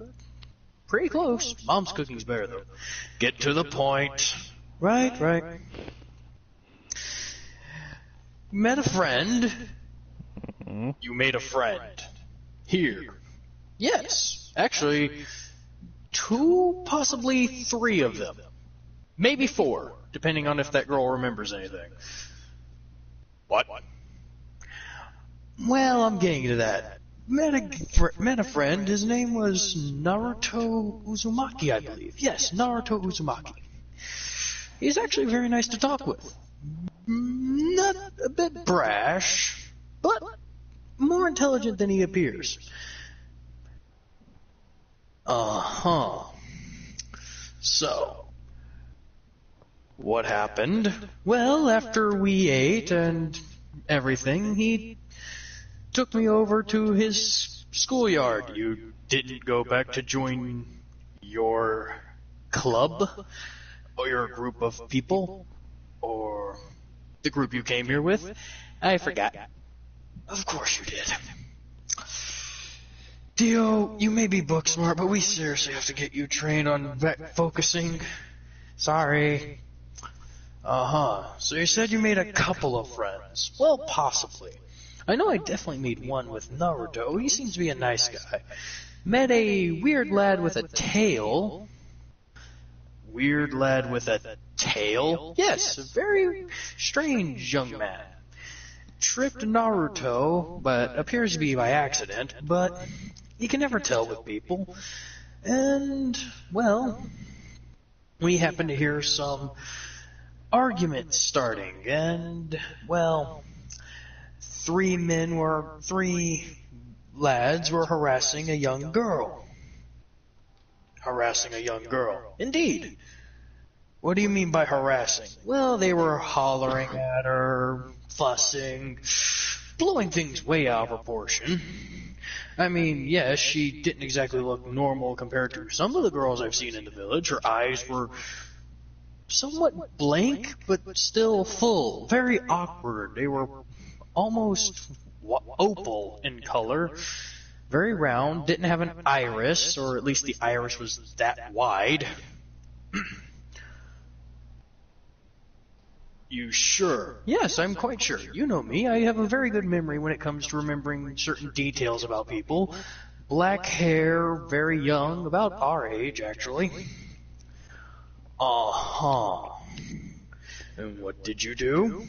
S3: pretty close. Mom's cooking's better, though. Get to the point. Right. Met a friend. You made a friend. Here. Yes. Actually, 2, possibly 3 of them. Maybe 4, depending on if that girl remembers anything. What? Well, I'm getting to that. Met a friend. His name was Naruto Uzumaki, I believe. Yes, Naruto Uzumaki. He's actually very nice to talk with. Not a bit brash, but more intelligent than he appears. Uh-huh. So, what happened? Well, after we ate and everything, he took me over to his schoolyard. You didn't go back to join your club? Or your group of people? Or the group you came here with? I forgot. Of course you did. Dio, you may be book smart, but we seriously have to get you trained on focusing. Sorry. Uh-huh. So you said you made a couple of friends. Well, possibly. I know I definitely made one with Naruto. He seems to be a nice guy. Met a weird lad with a tail. Weird lad with a tail? Yes, a very strange young man. Tripped Naruto, but appears to be by accident, but you can never tell with people. And, well, we happened to hear some arguments starting, and, well, 3 lads were harassing a young girl. Harassing a young girl. Indeed. What do you mean by harassing? Well, they were hollering at her, fussing, blowing things way out of proportion. I mean, yes, she didn't exactly look normal compared to some of the girls I've seen in the village. Her eyes were somewhat blank, but still full. Very awkward. They were almost opal in color. Very round. Didn't have an iris, or at least the iris was that wide. You sure? Yes, I'm quite sure. You know me. I have a very good memory when it comes to remembering certain details about people. Black hair, very young, about our age, actually. Uh-huh. And what did you do?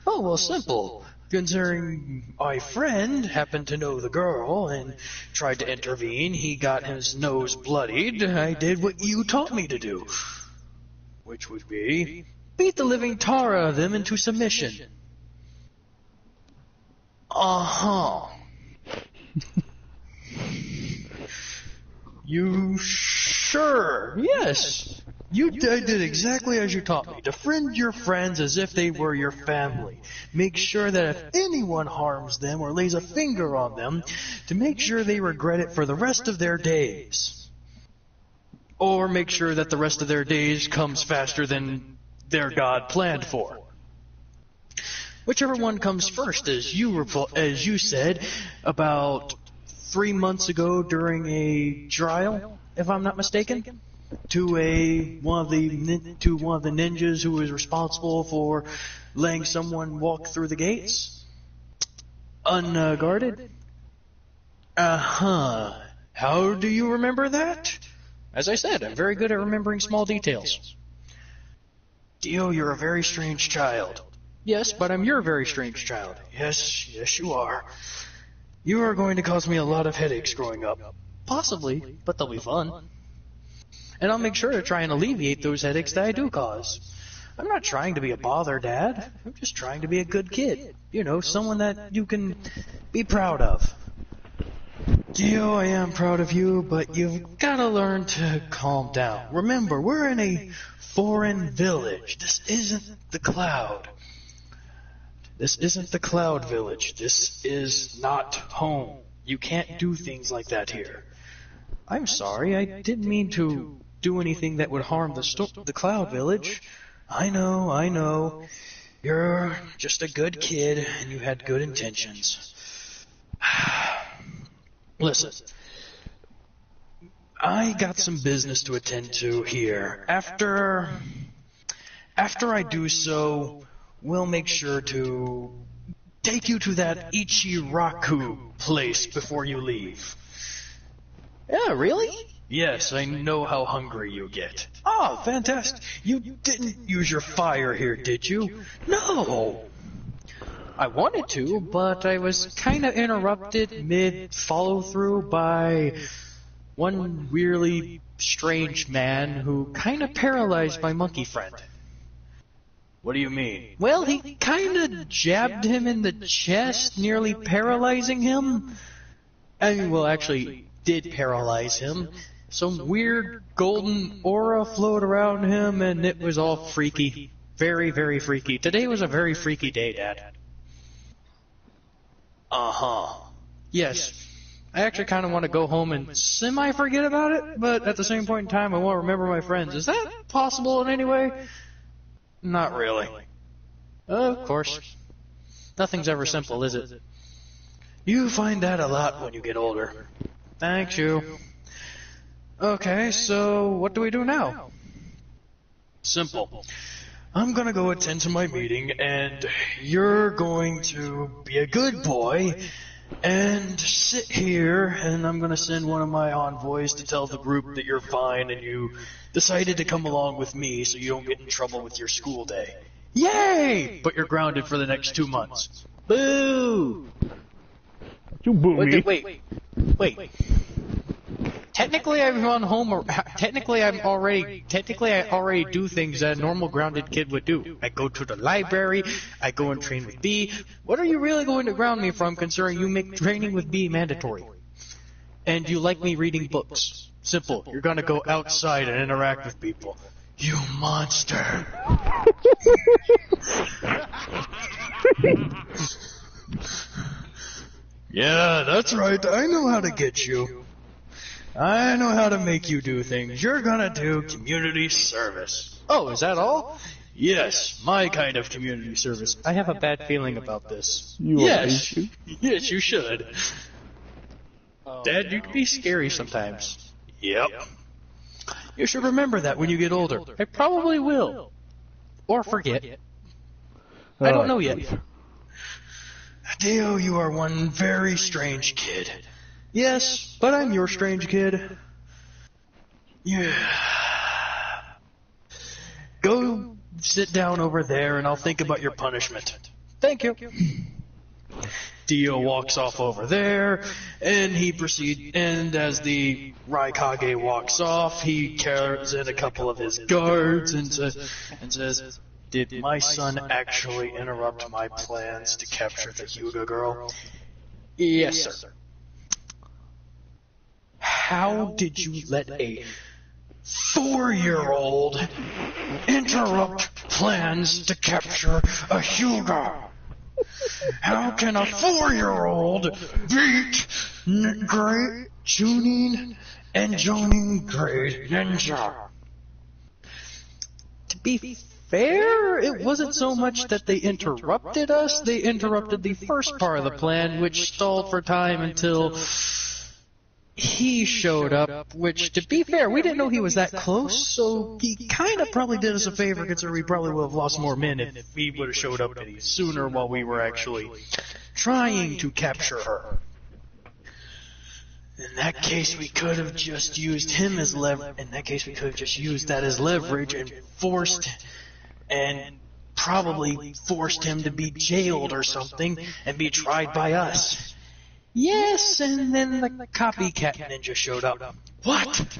S3: Oh, well, simple. Considering my friend happened to know the girl and tried to intervene, he got his nose bloodied. I did what you taught me to do. Which would be beat the living tar out of them into submission. Uh-huh. You sure? Yes. I did exactly as you taught me. Defriend your friends as if they were your family. make sure that if anyone harms them or lays a finger on them, to make sure they regret it for the rest of their days. Or make sure that the rest of their days comes faster than their God planned for. Whichever one comes first, as you said about 3 months ago during a trial, if I'm not mistaken, to one of the ninjas who was responsible for letting someone walk through the gates unguarded. How do you remember that? As I said, I'm very good at remembering small details. Dio, you're a very strange child. Yes, but I'm your very strange child. Yes, you are. You are going to cause me a lot of headaches growing up. Possibly, but they'll be fun. And I'll make sure to try and alleviate those headaches that I do cause. I'm not trying to be a bother, Dad. I'm just trying to be a good kid. You know, someone that you can be proud of. Dio, I am proud of you, but you've got to learn to calm down. Remember, we're in a foreign village. This isn't the Cloud. This isn't the Cloud Village. This is not home. You can't do things like that here. I'm sorry, I didn't mean to do anything that would harm the Cloud Village. I know. You're just a good kid, and you had good intentions. Listen, I got some business to attend to here. After I do so, we'll make sure to take you to that Ichiraku place before you leave. Yeah, really? Yes, I know how hungry you get. Oh, fantastic. You didn't use your fire here, did you? No! I wanted to, but I was kind of interrupted mid-follow-through by one really strange man who kind of paralyzed my monkey friend. What do you mean? Well, he kind of jabbed him in the chest, nearly paralyzing him. Actually did paralyze him. Some weird golden aura flowed around him, and it was all freaky. Very, very freaky. Today was a very freaky day, Dad. Yes. I actually kind of want to go home and semi-forget about it, but at the same point in time, I want to remember my friends. Is that possible in any way? Not really. Of course. Nothing's ever simple, is it? You find that a lot when you get older. Thank you. Okay, so what do we do now? Simple. I'm gonna go attend to my meeting, and you're going to be a good boy and sit here, and I'm gonna send one of my envoys to tell the group that you're fine and you decided to come along with me so you don't get in trouble with your school day. Yay! But you're grounded for the next 2 months. Boo!
S1: You boo me.
S3: Wait. Technically, I'm on home. Technically, I already do things that a normal grounded kid would do. I go to the library. I go and train with B. What are you really going to ground me from, considering you make training with B mandatory? And you like me reading books. Simple. You're gonna go outside and interact with people. You monster. Yeah, that's right. I know how to get you. I know how to make you do things. You're gonna do community service. Oh, is that all? Yes, my kind of community service. I have a bad feeling about this. Yes, you should. Dad, you can be scary sometimes. Yep. You should remember that when you get older. I probably will. Or forget. I don't know yet. Dio, you are one very strange kid. Yes, but I'm your strange kid. Yeah. Go sit down over there and I'll think about your punishment. Thank you. Dio walks off over there, and and as the Raikage walks off, he carries in a couple of his guards and says, did my son actually interrupt my plans to capture the Hyuga girl? Yes, sir. How did you let a 4-year-old interrupt plans to capture a Hyuga? How can a 4-year-old beat Great Chunin and Jonin Great Ninja? To be fair, it wasn't so much that they interrupted us, they interrupted the first part of the plan, which stalled for time until he showed up, which, to be fair, we didn't know he was that close, so he kind of probably did us a favor, considering we probably would have lost more men if he would have showed up any sooner while we were actually trying to capture her. In that case, we could have just used him as leverage. In that case, we could have just used that as leverage and probably forced him to be jailed or something and be tried by us. Yes, and then the copycat ninja showed up. What?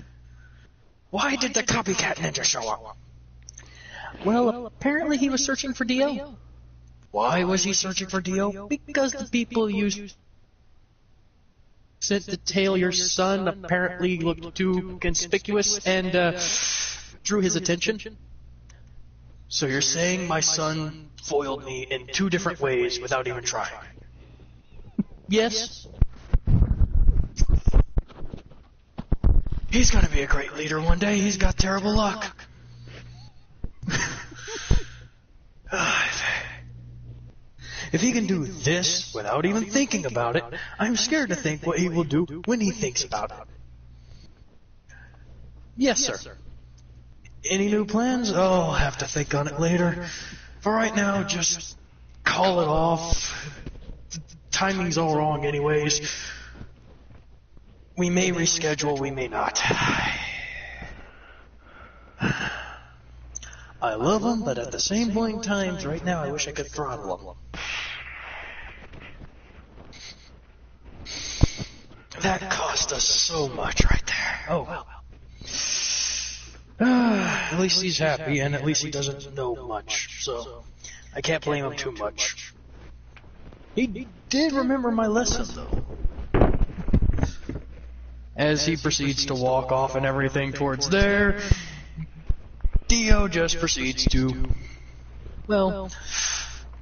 S3: Why did the copycat ninja show up? Well, apparently he was searching for Dio. Why was he searching for Dio? Because the people you sent to tail your son apparently looked too conspicuous and drew his attention. So you're saying my son foiled me in 2 different ways without even trying? Yes. He's gonna be a great leader one day. He's got terrible luck. If he can do this without even thinking about it, I'm scared to think what he will do when he thinks about it. Yes, sir. Any new plans? Oh, I'll have to think on it later. For right now, just call it off. The timing's all wrong anyways. We may reschedule, we may not. I love him, but at the same point in time, right now I wish I could throttle him. That cost us so much right there. Oh well. At least he's happy, and at least he doesn't know much, so I can't blame him too much. He did remember my lesson, though. As he proceeds to walk off and everything towards there, Dio just proceeds to, well,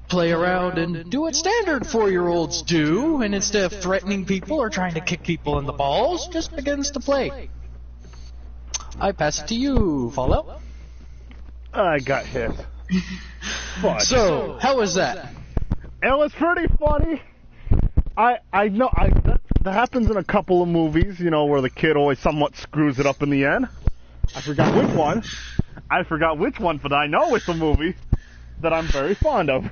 S3: play around and do what standard 4-year-olds do, and instead of threatening people or trying to kick people in the balls, just begins to play. I pass it to you, Fallout.
S1: I got hit. Fuck.
S3: So, how was that?
S1: It was pretty funny. I know that happens in a couple of movies, you know, where the kid always somewhat screws it up in the end. I forgot which one, but I know it's a movie that I'm very fond of.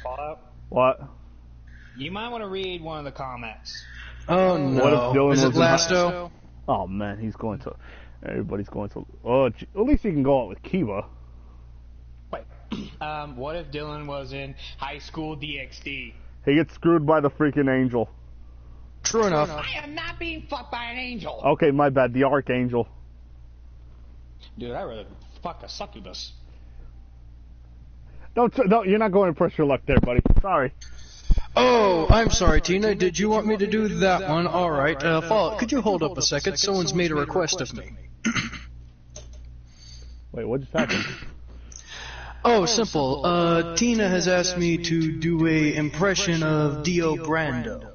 S2: Fallout?
S1: What?
S2: You might want to read one of the comments.
S3: Oh no.
S1: What if Dylan
S3: Is it
S1: was in
S3: Lasto?
S1: Oh man, everybody's going to, at least he can go out with Kiva.
S2: Wait. What if Dylan was in High School DxD?
S1: He gets screwed by the freaking angel.
S3: True enough.
S2: I am not being fucked by an angel.
S1: Okay, my bad, the Archangel.
S2: Dude, I'd rather fuck a succubus.
S1: No, you're not going to press your luck there, buddy. Sorry.
S3: Oh, I'm sorry, Tina. Did you want me to do that one? All right. Fallout, could you hold up a second? Someone's made a request of me.
S1: Wait, what just happened?
S3: Oh, simple. Tina has asked me to do a impression of Dio Brando.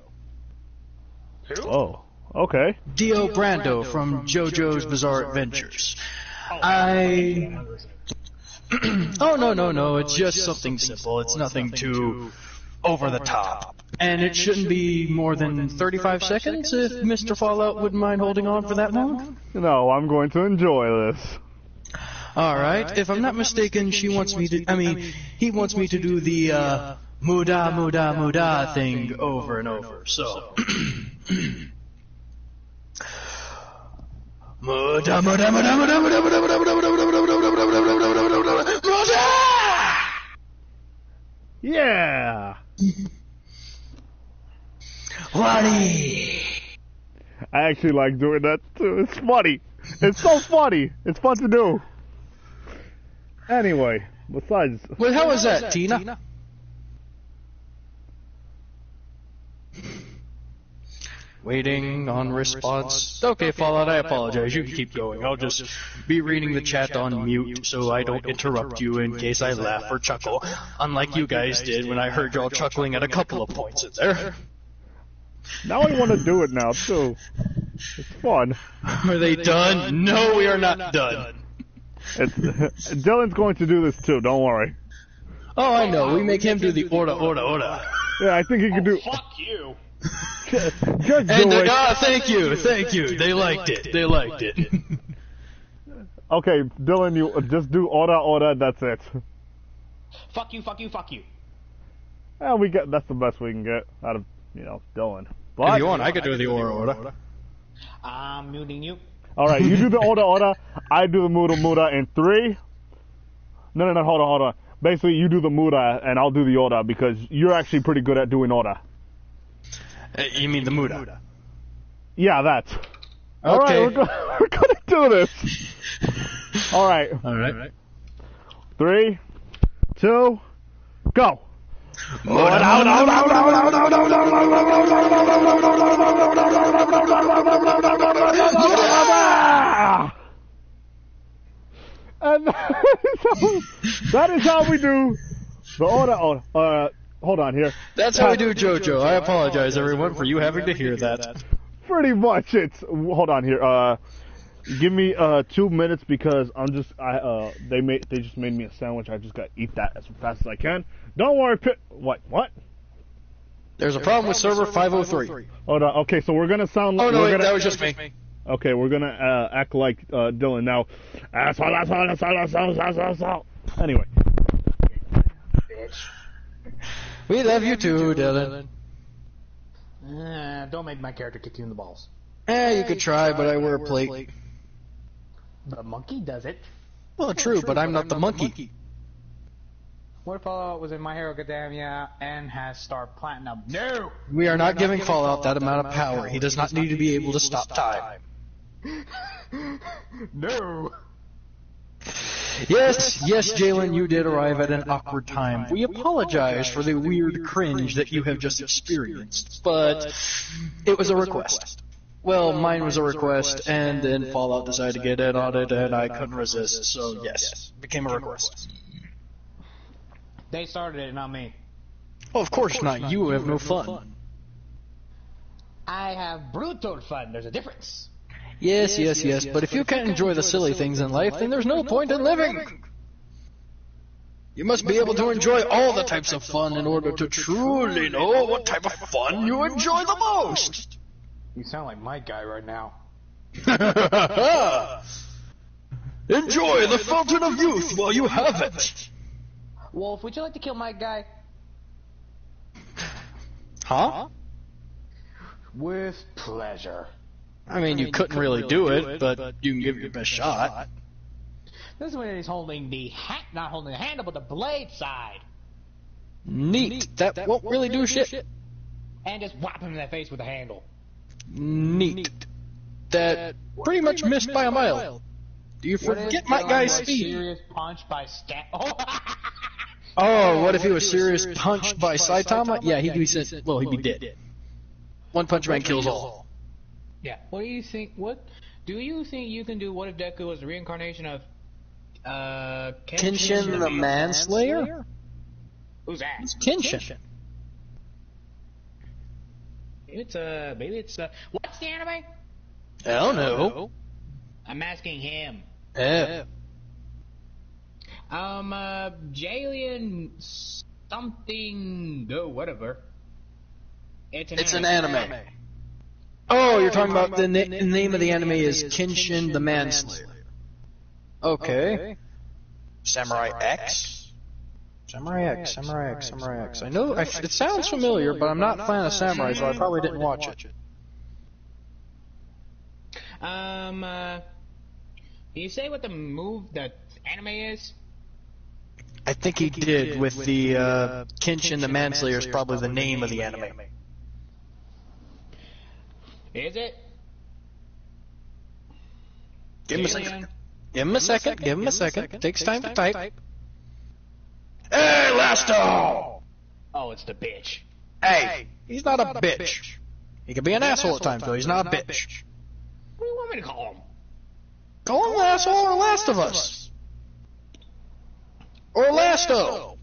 S2: Who?
S1: Oh, okay.
S3: Dio Brando from JoJo's Bizarre Adventures. Oh, no. It's just something simple. It's nothing too over the top. And it shouldn't be more than 35 seconds if Mr. Fallout wouldn't mind holding on for that long.
S1: No, I'm going to enjoy this.
S3: Alright, if I'm not mistaken, he wants me to do the, muda thing over and over, so.
S1: Yeah!
S3: Wally!
S1: I actually like doing that too. It's funny. It's so funny. It's fun to do. Anyway, besides...
S3: Well, how was that, Tina? Waiting on response. Okay, Fallout, I apologize. You can keep going. I'll just be reading the chat on mute so I don't interrupt you in case I laugh or chuckle, unlike you guys did when I heard y'all chuckling at a couple of points in there.
S1: Now I want to do it now, too. It's fun.
S3: Are they done? No, we are not done.
S1: Dylan's going to do this, too. Don't worry.
S3: Oh, I know. We make him do the order.
S1: Yeah, I think he can do...
S2: Fuck you.
S1: Just do it.
S3: Thank you. They liked it.
S1: Okay, Dylan, you just do order, that's it.
S2: Fuck you.
S1: And that's the best we can get out of, Dylan. But,
S3: If you want, I could do the order.
S2: I'm muting you.
S1: Alright, you do the order, I do the muda in 3. No, hold on. Basically, you do the muda, and I'll do the order, because you're actually pretty good at doing order.
S3: You mean the muda?
S1: Yeah, that.
S3: Okay.
S1: Alright, we're gonna do this. Alright. 3, 2, go. And that is how we do the order. Hold on here.
S3: That's how we do JoJo. I apologize, everyone, for you having to hear that.
S1: Pretty much, hold on here. Give me 2 minutes because they just made me a sandwich. I just gotta eat that as fast as I can. Don't worry, What?
S3: There's a problem with server 503.
S1: Hold on. Okay, so we're gonna sound like.
S3: Oh no, that was just me.
S1: Okay, we're gonna act like Dylan now. Anyway.
S3: We love you too, Dylan.
S2: Don't make my character kick you in the balls.
S3: You could try, but I wear a plate.
S2: The monkey does it.
S3: Well, true, but I'm not the monkey.
S2: What if Fallout was in My Hero Academia and has Star Platinum? No!
S3: We are not giving Fallout that amount of power. He does not need to be able to stop time.
S2: No!
S3: Yes, Jalen, you did arrive at an awkward time. We apologize for the weird cringe that you have just experienced, but it was a request. Well, mine was a request, and then Fallout decided to get in on it, and I couldn't resist, so yes, it became a request.
S2: They started it, not me.
S3: Oh, of course not. You have no fun.
S2: I have brutal fun. There's a difference.
S3: Yes, but if you can't enjoy the silly things in life, then there's no point in living. You must be able to enjoy all the types of fun in order to truly know what type of fun you enjoy the most.
S2: You sound like my guy right now.
S3: Enjoy the fountain of youth while you have it.
S2: Wolf, would you like to kill my guy?
S3: Huh?
S2: With pleasure.
S3: I mean, you couldn't really do it, but you can give it your best shot.
S2: This is when he's holding the not holding the handle, but the blade side.
S3: Neat. That won't really do shit.
S2: And just whap him in the face with the handle.
S3: Neat. That pretty much missed by a mile. Do you forget my guy's speed?
S2: Serious punch by
S3: Oh, what if he was serious punched by Saitama? Yeah, he'd be sent. Well, he'd be dead. One Punch Man kills all.
S2: Yeah. What do you think? What do you think you can do? What if Deku was the reincarnation of
S3: Kenshin the Manslayer?
S2: Who's that?
S3: It's Kenshin.
S2: Maybe it's what's the anime?
S3: I don't know.
S2: I'm asking him.
S3: Yeah.
S2: Jalen something whatever. It's
S3: an anime. Oh, you're talking about the name of the anime is Kenshin the Manslayer. Okay. Samurai X? Samurai X. I know, it sounds familiar, but I'm not a fan of samurai, so I probably didn't watch it.
S2: Can you say what the anime is?
S3: I think he did with the Kenshin the Manslayer is probably the name of the anime.
S2: Is it?
S3: Give him a second. Give him a second. Takes time to type. Hey, Lasto!
S2: Oh, it's the bitch.
S3: Hey, he's not a bitch. He can be an asshole at times, though. He's not a bitch.
S2: What do you want me to call him?
S3: Call him an asshole or Last of Us. Or Lasto.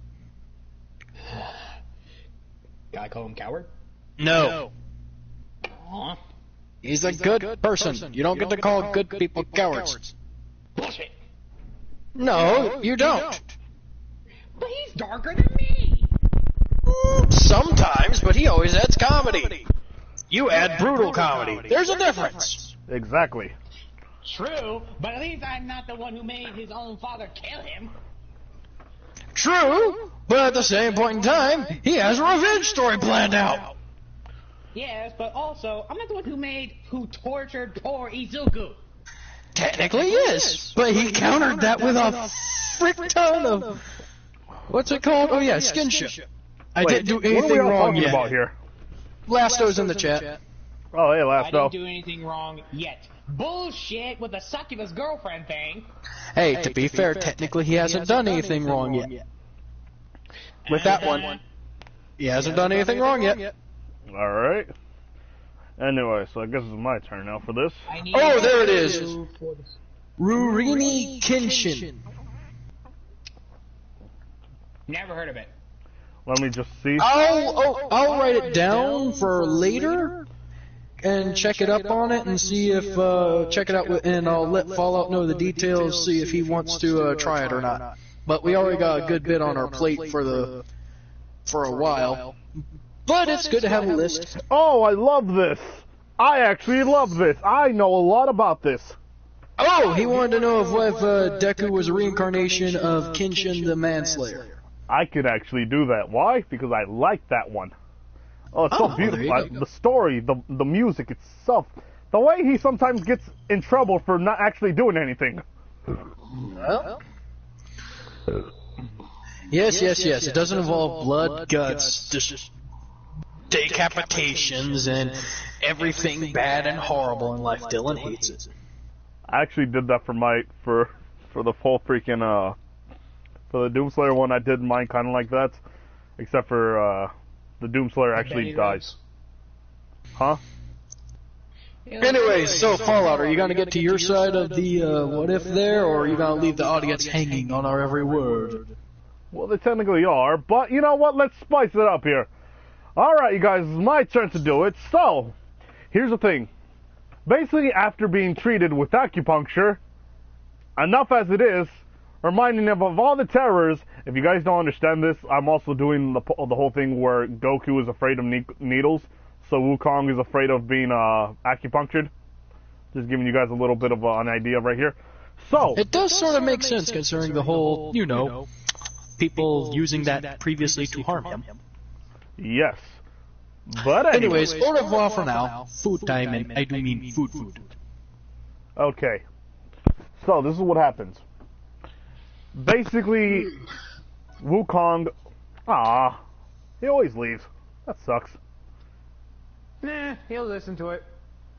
S2: Gotta call him coward?
S3: No.
S2: Aw.
S3: He's a good person. You don't get to call good people cowards.
S2: Bullshit.
S3: No, you don't.
S2: But he's darker than me.
S3: Sometimes, but he always adds comedy. You add brutal comedy. There's a difference.
S1: Exactly.
S2: True, but at least I'm not the one who made his own father kill him.
S3: True, but at the same point in time, he has a revenge story planned out.
S2: Yes, but also, I'm not the one who tortured poor Izuku.
S3: Technically, yes, but he countered that with a frick ton of... What's it called? Oh yeah, skinship. I didn't do
S1: What are we
S3: anything
S1: all
S3: wrong
S1: talking
S3: yet.
S1: about here?
S3: Lasto's in the chat.
S1: Oh, hey,
S2: I
S1: Lasto.
S2: didn't do anything wrong yet. Bullshit with the succubus girlfriend thing.
S3: Hey, to be fair, technically he hasn't done anything wrong yet. With that one, he hasn't done anything wrong yet.
S1: All right. Anyway, so I guess it's my turn now for this.
S3: Oh, there it is. Rurouni Kenshin.
S2: Never heard of it.
S1: Let me just see.
S3: I'll write it down for later and check it up on it and see if check it out and I'll let Fallout know the details, see if he wants to try it or not. But we already got a good bit on our plate for a while. But it's good to have a list.
S1: Oh, I love this. I actually love this. I know a lot about this.
S3: Oh, he wanted to know if Deku was a reincarnation of Kenshin the Manslayer.
S1: I could actually do that. Why? Because I like that one. Oh, it's so
S3: there
S1: beautiful.
S3: you go.
S1: The story, the music itself. The way he sometimes gets in trouble for not actually doing anything.
S3: Well. Yes. It doesn't involve blood, guts, just decapitations, and everything bad and horrible in life. Dylan hates it.
S1: I actually did that for the full freaking for the Doomslayer one. I did mine kind of like that, except for the Doomslayer actually dies. Huh?
S3: Anyways, so Fallout, are you going to get to your side of the what if there, or are you going to leave the audience hanging on our every word?
S1: Well, they technically are, but you know what? Let's spice it up here. Alright, you guys, it's my turn to do it. So, here's the thing. Basically, after being treated with acupuncture, enough as it is, reminding them of all the terrors. If you guys don't understand this, I'm also doing the whole thing where Goku is afraid of needles, so Wukong is afraid of being acupunctured. Just giving you guys a little bit of an idea right here. So,
S3: it does sort of make sense considering the whole, people using that previously to harm him.
S1: yes. But
S3: anyways, au revoir for now. Food time, and I do mean food.
S1: Okay. So, this is what happens. Basically, Wukong... he always leaves. That sucks.
S2: Nah, he'll listen to it.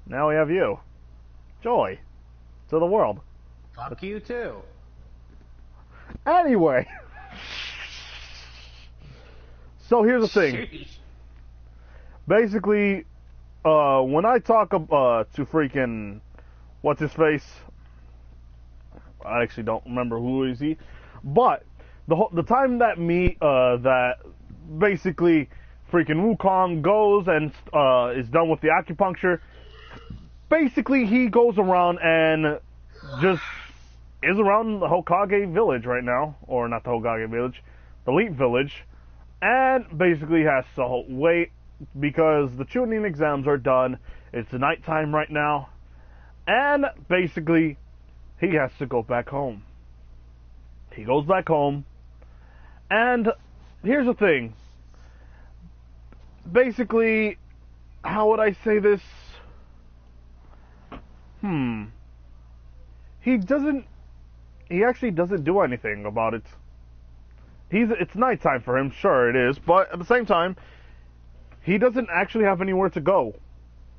S1: Now we have you. Joy. To the world.
S2: Fuck you too.
S1: Anyway. So here's the thing.
S2: Jeez.
S1: Basically, when I talk to freaking... What's his face? I actually don't remember who is he. But, the time that that basically freaking Wukong goes and is done with the acupuncture, basically he goes around and just is around the Hokage village right now. Or not the Hokage village, the Elite village. And basically has to wait because the Chunin exams are done. It's nighttime right now. And basically, he has to go back home. He goes back home. And here's the thing. Basically, how would I say this? He actually doesn't do anything about it. It's nighttime for him, sure it is, but at the same time, he doesn't actually have anywhere to go.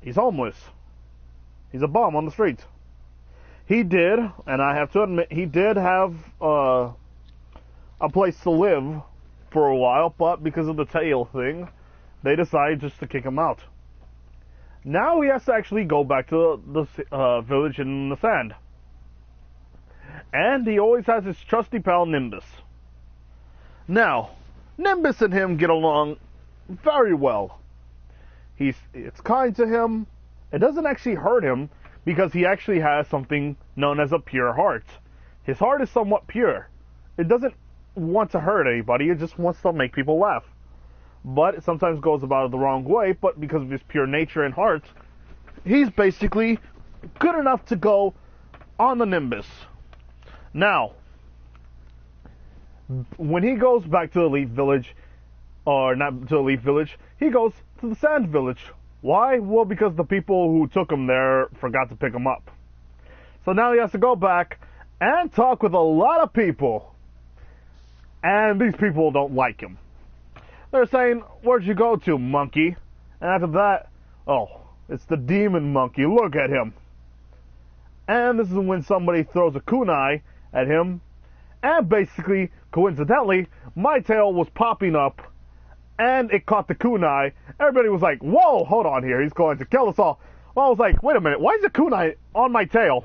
S1: He's homeless. He's a bum on the streets. He did, and I have to admit, he did have a place to live for a while, but because of the tail thing, they decided just to kick him out. Now he has to actually go back to the village in the sand. And he always has his trusty pal Nimbus. Now, Nimbus and him get along very well. It's kind to him. It doesn't actually hurt him because he actually has something known as a pure heart. His heart is somewhat pure. It doesn't want to hurt anybody. It just wants to make people laugh. But it sometimes goes about it the wrong way, but because of his pure nature and heart, he's basically good enough to go on the Nimbus. Now, when he goes back to the Leaf Village, or not to the Leaf Village, he goes to the Sand Village. Why? Well, because the people who took him there forgot to pick him up. So now he has to go back and talk with a lot of people. And these people don't like him. They're saying, "Where'd you go to, monkey?" And after that, "Oh, it's the demon monkey, look at him." And this is when somebody throws a kunai at him. And basically, coincidentally, my tail was popping up. And it caught the kunai. Everybody was like, "Whoa, hold on here, he's going to kill us all." Well, I was like, wait a minute, why is the kunai on my tail?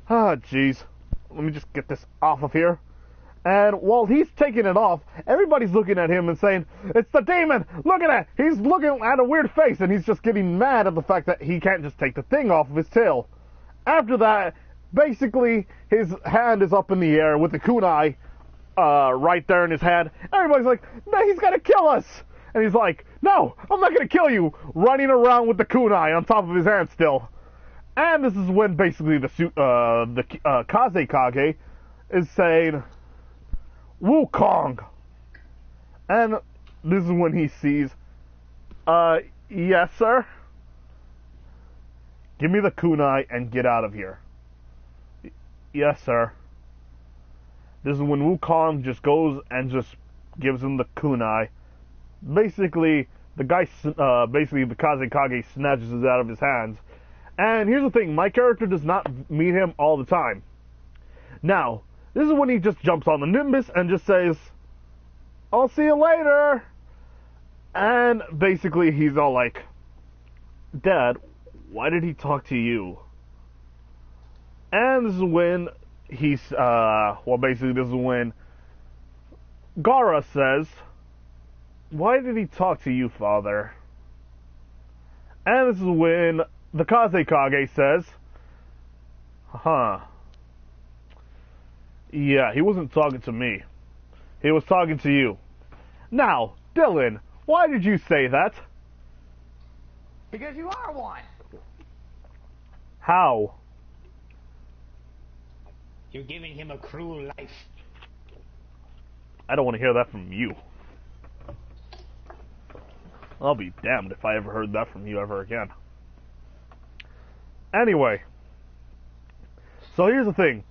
S1: Ah, jeez. Let me just get this off of here. And while he's taking it off, everybody's looking at him and saying, "It's the demon! Look at that! He's looking at a weird face," and he's just getting mad at the fact that he can't just take the thing off of his tail. After that, basically, his hand is up in the air with the kunai right there in his hand. Everybody's like, "No, he's gonna kill us!" And he's like, "No, I'm not gonna kill you!" Running around with the kunai on top of his hand still. And this is when basically the Kazekage is saying, "Wukong." And this is when he sees, "Yes, sir? Give me the kunai and get out of here." "Yes, sir." This is when Wukong just goes and just gives him the kunai. Basically, the guy, basically the Kazekage snatches it out of his hands. And here's the thing, my character does not meet him all the time. Now, this is when he just jumps on the Nimbus and just says, "I'll see you later." And basically he's all like, "Dad, why did he talk to you?" And this is when he's, basically this is when Gaara says, "Why did he talk to you, father?" And this is when the Kazekage says, "Yeah, he wasn't talking to me. He was talking to you." Now, Dylan, why did you say that?
S2: Because you are one.
S1: How?
S2: You're giving him a cruel life.
S1: I don't want to hear that from you. I'll be damned if I ever heard that from you ever again. Anyway, so here's the thing.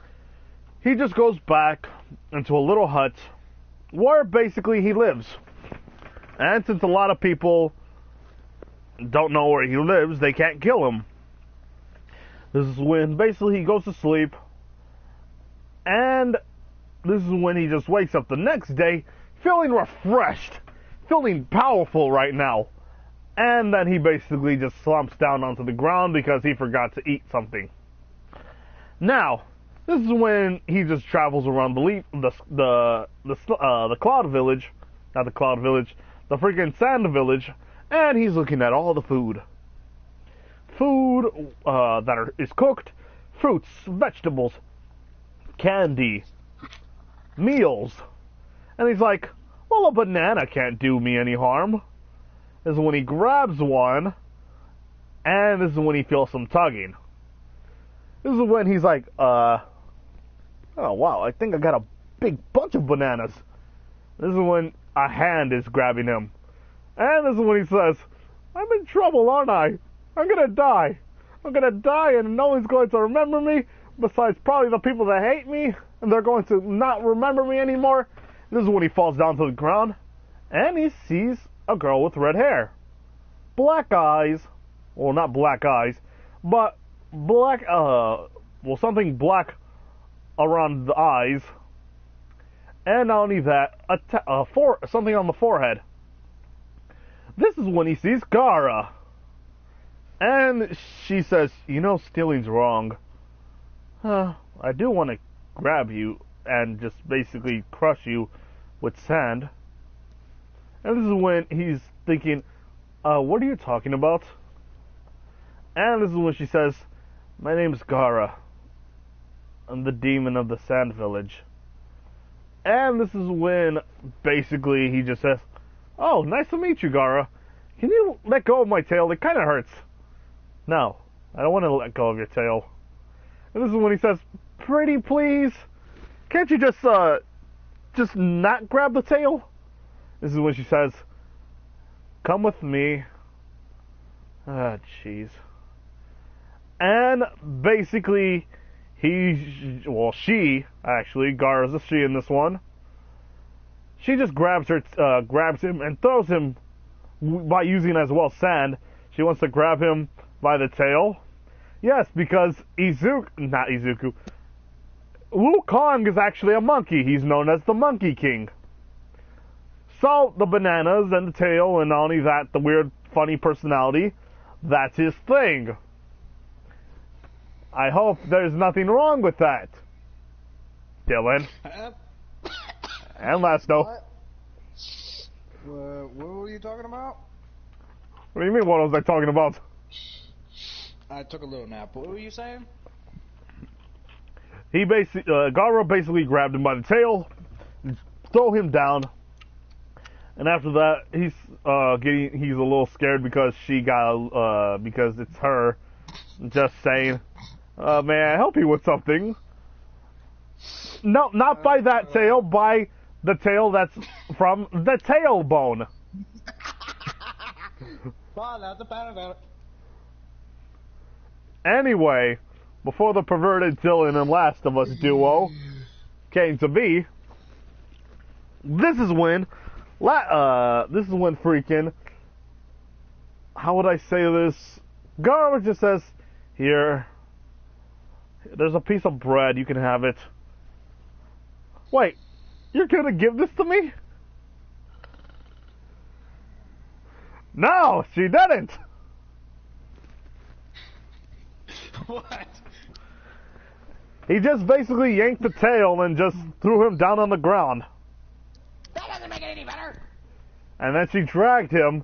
S1: He just goes back into a little hut where basically he lives. And since a lot of people don't know where he lives, they can't kill him. This is when basically he goes to sleep. And this is when he just wakes up the next day feeling refreshed, feeling powerful right now. And then he basically just slumps down onto the ground because he forgot to eat something. Now, this is when he just travels around the Cloud Village, not the Cloud Village, the freaking Sand Village, and he's looking at all the food. Food that is cooked, fruits, vegetables, candy, meals. And he's like, "Well, a banana can't do me any harm." This is when he grabs one, and this is when he feels some tugging. This is when he's like, "Oh wow, I think I got a big bunch of bananas." This is when a hand is grabbing him. And this is when he says, "I'm in trouble, aren't I? I'm gonna die. I'm gonna die and no one's going to remember me, besides probably the people that hate me, and they're going to not remember me anymore." This is when he falls down to the ground, and he sees a girl with red hair. Black eyes. Well, not black eyes, but black, something black around the eyes. And not only that, something on the forehead. This is when he sees Gaara. And she says, you know, stealing's wrong. I do want to grab you and just basically crush you with sand. And this is when he's thinking, what are you talking about? And this is when she says, my name's Gara. I'm the demon of the Sand Village. And this is when basically he just says, oh, nice to meet you, Gara. Can you let go of my tail? It kind of hurts. No, I don't want to let go of your tail. And this is when he says, pretty please, can't you just not grab the tail? This is when she says, come with me. Ah, jeez. And basically, she, actually, Gara's a she in this one. She just grabs him and throws him by using as well sand. She wants to grab him by the tail. Yes, because Wukong is actually a monkey. He's known as the Monkey King. So, the bananas and the tail, and not only that, the weird, funny personality, that's his thing. I hope there's nothing wrong with that. Dylan. And Lasto.
S4: What were you talking about?
S1: What do you mean, what was I talking about?
S4: I took a little nap. What were you saying?
S1: He basically, Gara basically grabbed him by the tail, throw him down, and after that, he's a little scared because because it's her. Just saying, may I help you with something? No, not by that tail, by the tail that's from the tailbone.
S2: Well, that's a better.
S1: Anyway, before the perverted Dylan and Last of Us duo came to be, this is when freaking, how would I say this? Gara just says, here, there's a piece of bread, you can have it. Wait, you're gonna give this to me? No, she didn't!
S2: What?
S1: He just basically yanked the tail and just threw him down on the ground.
S2: That doesn't make it any better.
S1: And then she dragged him,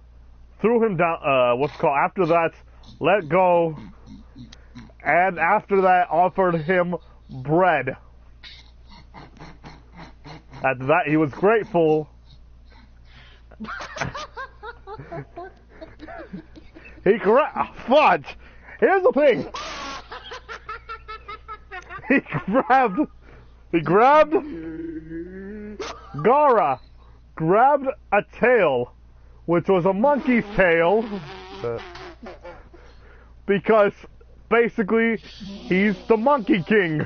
S1: threw him down, after that, let go, and after that offered him bread. After that, he was grateful. Fudge! Here's the thing. Gara grabbed a tail, which was a monkey's tail, because basically he's the Monkey King.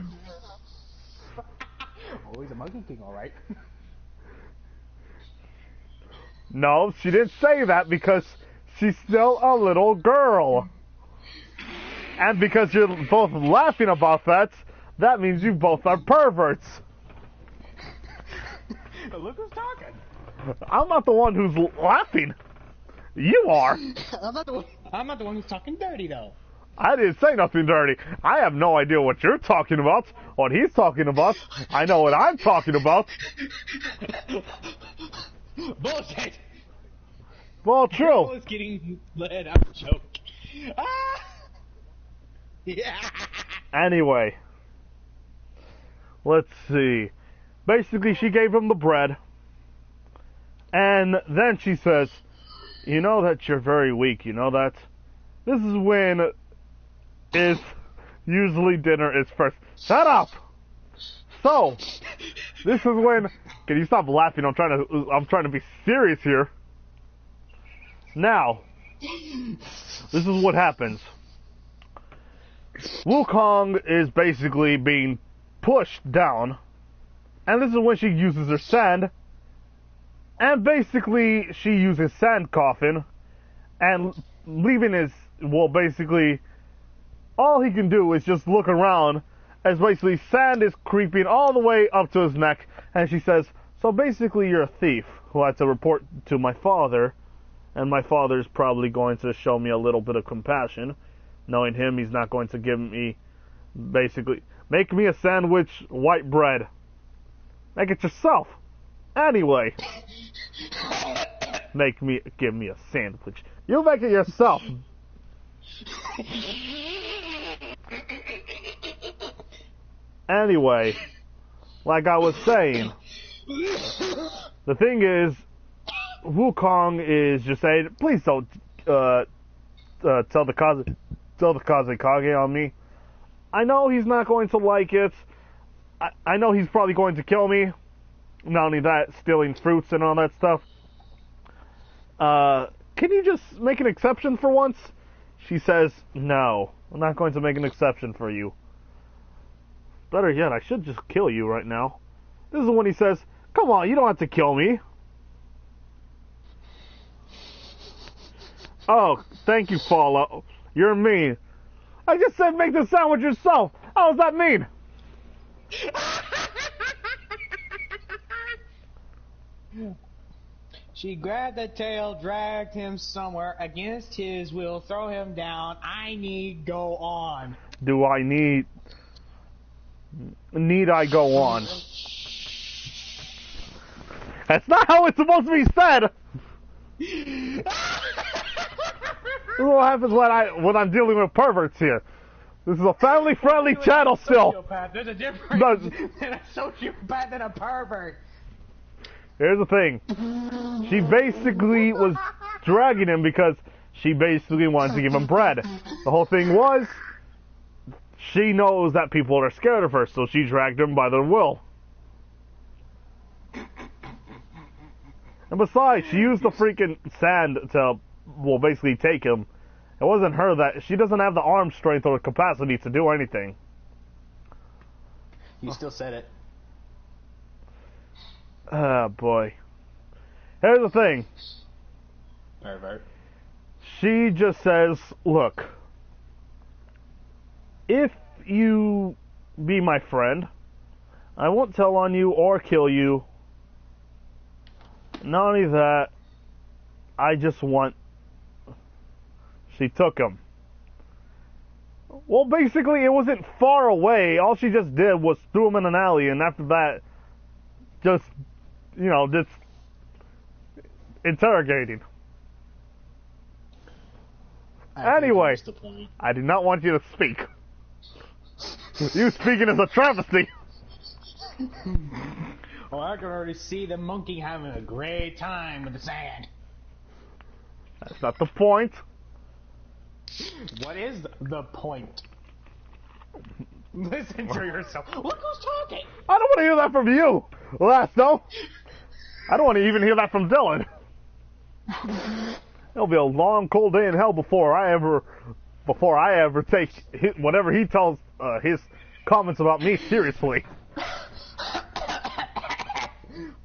S2: Oh, he's a Monkey King, alright.
S1: No, she didn't say that because she's still a little girl. And because you're both laughing about that, that means you both are perverts.
S2: Look who's talking.
S1: I'm not the one who's laughing. You are.
S2: I'm not the one who's talking dirty, though.
S1: I didn't say nothing dirty. I have no idea what you're talking about, what he's talking about. I know what I'm talking about.
S2: Bullshit.
S1: Well, true.
S2: I was getting led out of joke. Ah! Yeah.
S1: Anyway, let's see. Basically, she gave him the bread, and then she says, you know that you're very weak, you know that? This is when usually dinner is first. Shut up! So, this is when, can you stop laughing? I'm trying to be serious here. Now, this is what happens. Wukong is basically being pushed down, and this is when she uses her sand, and basically she uses sand coffin, and leaving his, basically, all he can do is just look around, as basically sand is creeping all the way up to his neck, and she says, so basically you're a thief who had to report to my father, And my father's probably going to show me a little bit of compassion. Knowing him, he's not going to give me, basically, make me a sandwich, white bread. Make it yourself. Anyway. Give me a sandwich. You make it yourself. Anyway, like I was saying, the thing is, Wukong is just saying, please don't tell the Kazekage on me. I know he's not going to like it. I know he's probably going to kill me. Not only that, stealing fruits and all that stuff. Can you just make an exception for once? She says, no, I'm not going to make an exception for you. Better yet, I should just kill you right now. This is when he says, come on, you don't have to kill me. Oh, thank you, Fallout. You're mean. I just said make the sandwich yourself. How does that mean?
S2: She grabbed the tail, dragged him somewhere against his will, throw him down. I need go on.
S1: Do I need I go on? That's not how it's supposed to be said. This is what happens when I'm dealing with perverts here. This is a family-friendly channel still.
S2: There's a difference between a sociopath and a pervert.
S1: Here's the thing. She basically was dragging him because she basically wanted to give him bread. The whole thing was, she knows that people are scared of her, so she dragged him by their will. And besides, she used the freaking sand to, well, basically take him. It wasn't her that... She doesn't have the arm strength or capacity to do anything.
S2: You still said it.
S1: Oh, boy. Here's the thing.
S2: Pervert.
S1: She just says, look, if you be my friend, I won't tell on you or kill you. Not only that, I just want... She took him. Well, basically, it wasn't far away. All she just did was threw him in an alley, and after that, just, you know, just interrogating. Anyway, I did not want you to speak. You speaking is a travesty.
S2: Oh, I can already see the monkey having a great time with the sand.
S1: That's not the point.
S2: What is the point? Listen to yourself. Look who's talking.
S1: I don't want to hear that from you, Lasto. I don't want to even hear that from Dylan. It'll be a long, cold day in hell before I ever take whatever he tells his comments about me seriously.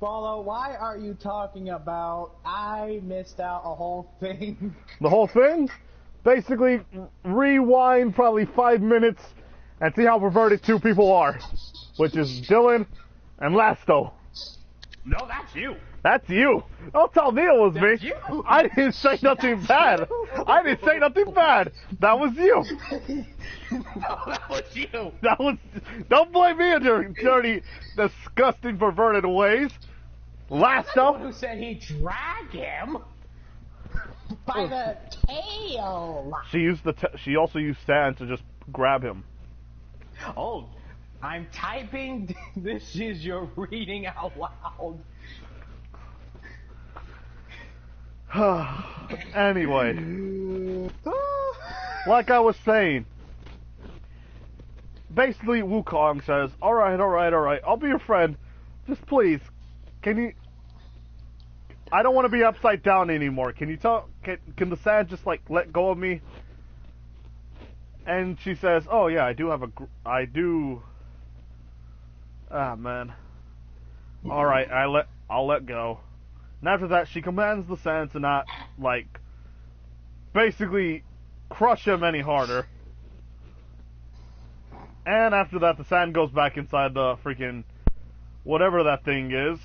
S2: Follow, why are you talking about I missed out a whole thing?
S1: The whole thing? Basically, rewind probably 5 minutes and see how perverted two people are. Which is Dylan and Lasto.
S2: No, that's you.
S1: That's you. Don't tell me it was me.
S2: You.
S1: I didn't say nothing bad. I didn't say nothing bad. That was you.
S2: No, that was you.
S1: That was... Don't blame me in your dirty, disgusting, perverted ways. Lasto.
S2: Who said he dragged him by the tail?
S1: She also used sand to just grab him.
S2: Oh, I'm typing. This is your reading out loud.
S1: Anyway, like I was saying, basically Wukong says, alright, I'll be your friend. Just please, can you... I don't want to be upside down anymore. Can you tell... Can the sand just, like, let go of me? And she says, oh yeah, I do... Ah, man. Alright, I'll let go. And after that, she commands the sand to not, like, basically crush him any harder. And after that, the sand goes back inside the freaking whatever that thing is.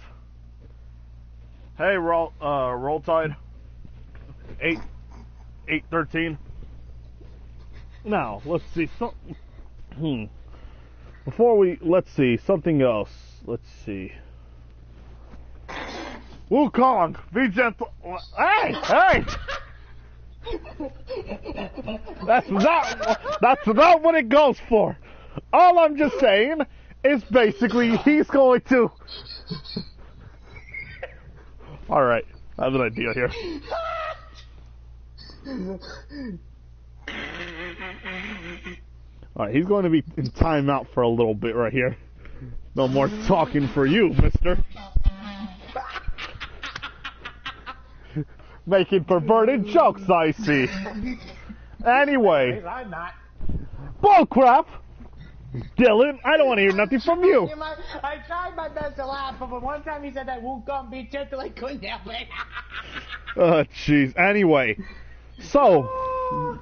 S1: Hey, Roll Tide. 8:13. Now, let's see. Let's see, something else. Let's see. Wukong, be gentle. Hey! That's not what it goes for. All I'm just saying is basically he's going to... Alright, I have an idea here. Alright, he's going to be in timeout for a little bit right here. No more talking for you, mister. Making perverted jokes, I see. Anyway.
S2: I'm not.
S1: Bullcrap! Dylan, I don't want to hear nothing from you.
S2: I tried my best to laugh, but one time he said that Wukong be gentle, I couldn't help it.
S1: Oh, jeez. Anyway. So,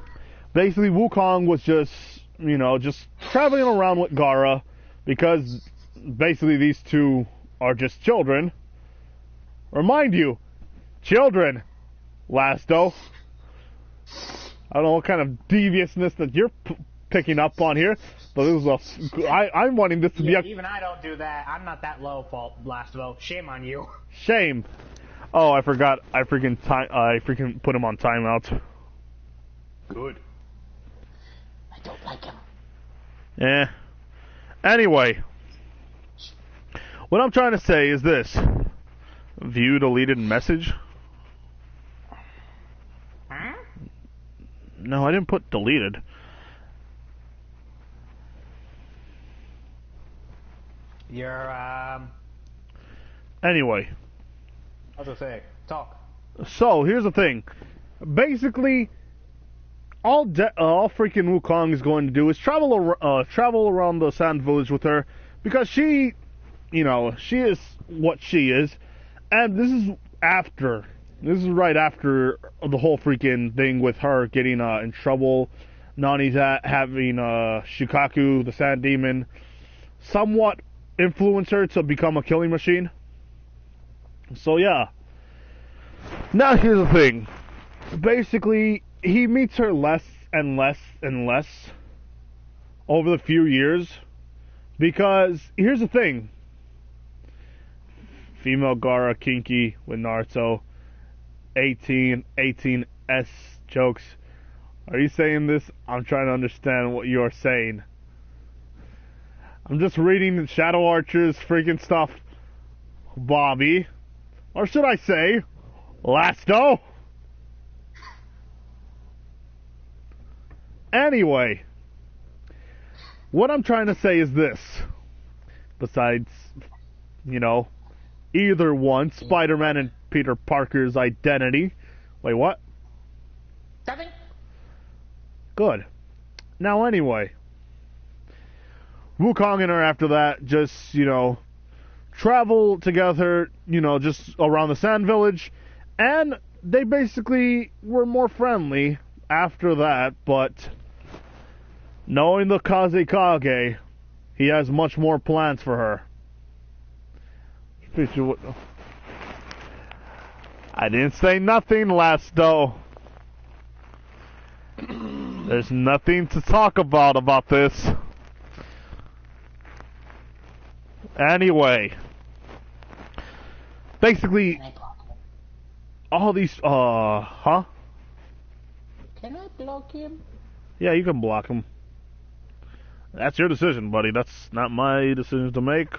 S1: basically Wukong was just traveling around with Gaara because basically these two are just children. Remind you, children, Lasto. I don't know what kind of deviousness that you're picking up on here, but this is I'm wanting this to be
S2: even I don't do that. I'm not that low, Blasto. Shame on you.
S1: Shame. Oh, I forgot. I freaking put him on timeout.
S2: Good. I don't like him.
S1: Yeah. Anyway, what I'm trying to say is this: view deleted message.
S2: Huh?
S1: No, I didn't put deleted.
S2: You're
S1: Anyway.
S2: I was gonna say, talk.
S1: So here's the thing. Basically, all freaking Wukong is going to do is travel around the Sand Village with her because she is what she is, and this is right after the whole freaking thing with her getting in trouble. Nani's having Shikaku, the Sand Demon, somewhat influence her to become a killing machine. So yeah. Now here's the thing. Basically, he meets her less and less and less over the few years because here's the thing. Female Gaara kinky with Naruto. 18S jokes. Are you saying this? I'm trying to understand what you're saying. I'm just reading Shadow Archer's freaking stuff, Bobby. Or should I say, Lasto? Anyway, what I'm trying to say is this. Besides, either one, Spider-Man and Peter Parker's identity. Wait, what?
S2: Nothing.
S1: Good. Now, anyway, Wukong and her after that just, travel together, just around the Sand Village, and they basically were more friendly after that, but knowing the Kazekage, he has much more plans for her. I didn't say nothing, Lasto. There's nothing to talk about this. Anyway, basically, all these, huh?
S2: Can I block him?
S1: Yeah, you can block him. That's your decision, buddy. That's not my decision to make.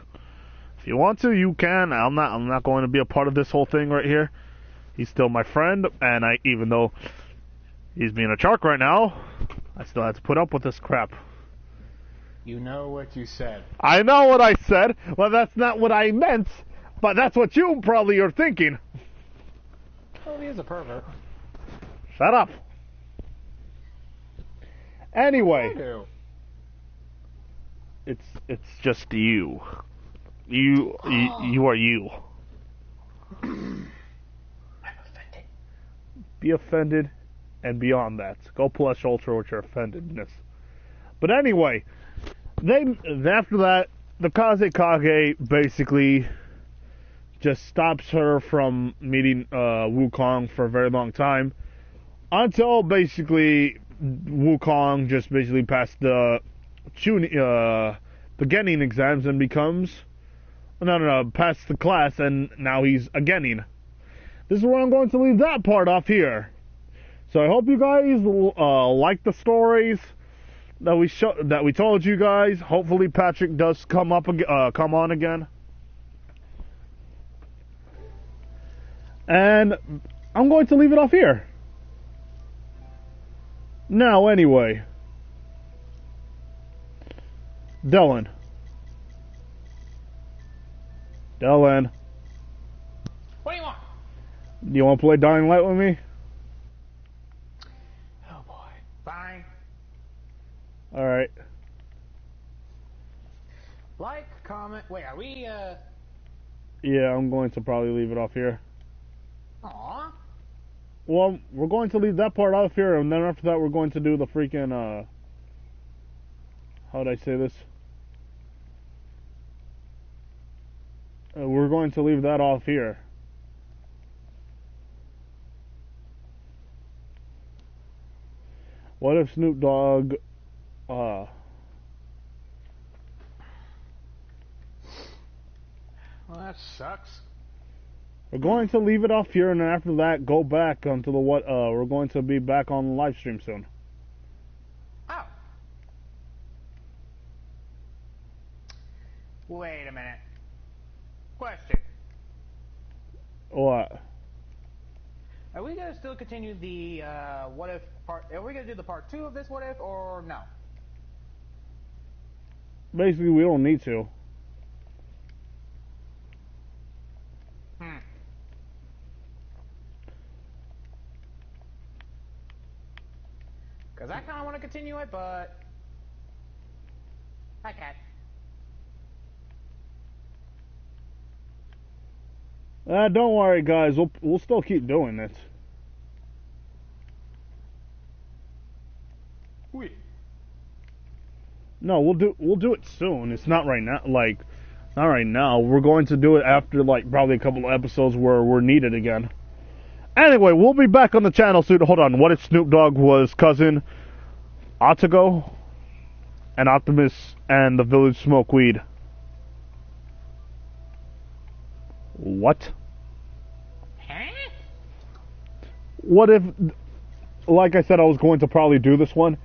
S1: If you want to, you can. I'm not going to be a part of this whole thing right here. He's still my friend, and even though he's being a shark right now, I still have to put up with this crap.
S2: You know what you said.
S1: I know what I said. Well, that's not what I meant, but that's what you probably are thinking.
S2: Well, he is a pervert.
S1: Shut up. Anyway, it's just you. You are you.
S2: I'm offended.
S1: Be offended, and beyond that, go Plus Ultra with your offendedness. But anyway, after that, the Kazekage basically just stops her from meeting Wukong for a very long time, until basically Wukong just basically passed the Genin exams and becomes passed the class, and now he's a Genin. This is where I'm going to leave that part off here. So I hope you guys like the stories that we told you guys. Hopefully Patrick does come on again. And I'm going to leave it off here. Now, anyway, Dylan.
S2: What do you want?
S1: Do you want to play Dying Light with me?
S2: Oh boy. Fine.
S1: Alright.
S2: Like, comment. Wait, are we,
S1: Yeah, I'm going to probably leave it off here.
S2: Aww.
S1: Well, we're going to leave that part off here, and then after that we're going to do the freaking, how'd I say this? We're going to leave that off here. What if Snoop Dogg,
S2: Well, that sucks.
S1: We're going to leave it off here, and then after that, go back onto the we're going to be back on the live stream soon.
S2: Oh. Wait a minute. Question.
S1: What?
S2: Are we gonna still continue the, what if part, are we gonna do the part 2 of this what if, or no?
S1: Basically, we don't need to.
S2: Because I kind of want to continue it, but I can't.
S1: Don't worry, guys. We'll still keep doing this.
S2: Wait.
S1: No, we'll do it soon. It's not right now. Like, not right now. We're going to do it after like probably a couple of episodes where we're needed again. Anyway, we'll be back on the channel soon. Hold on. What if Snoop Dogg was cousin Otago and Optimus and the Village smoke weed? What?
S2: Huh?
S1: What if, like I said, I was going to probably do this one.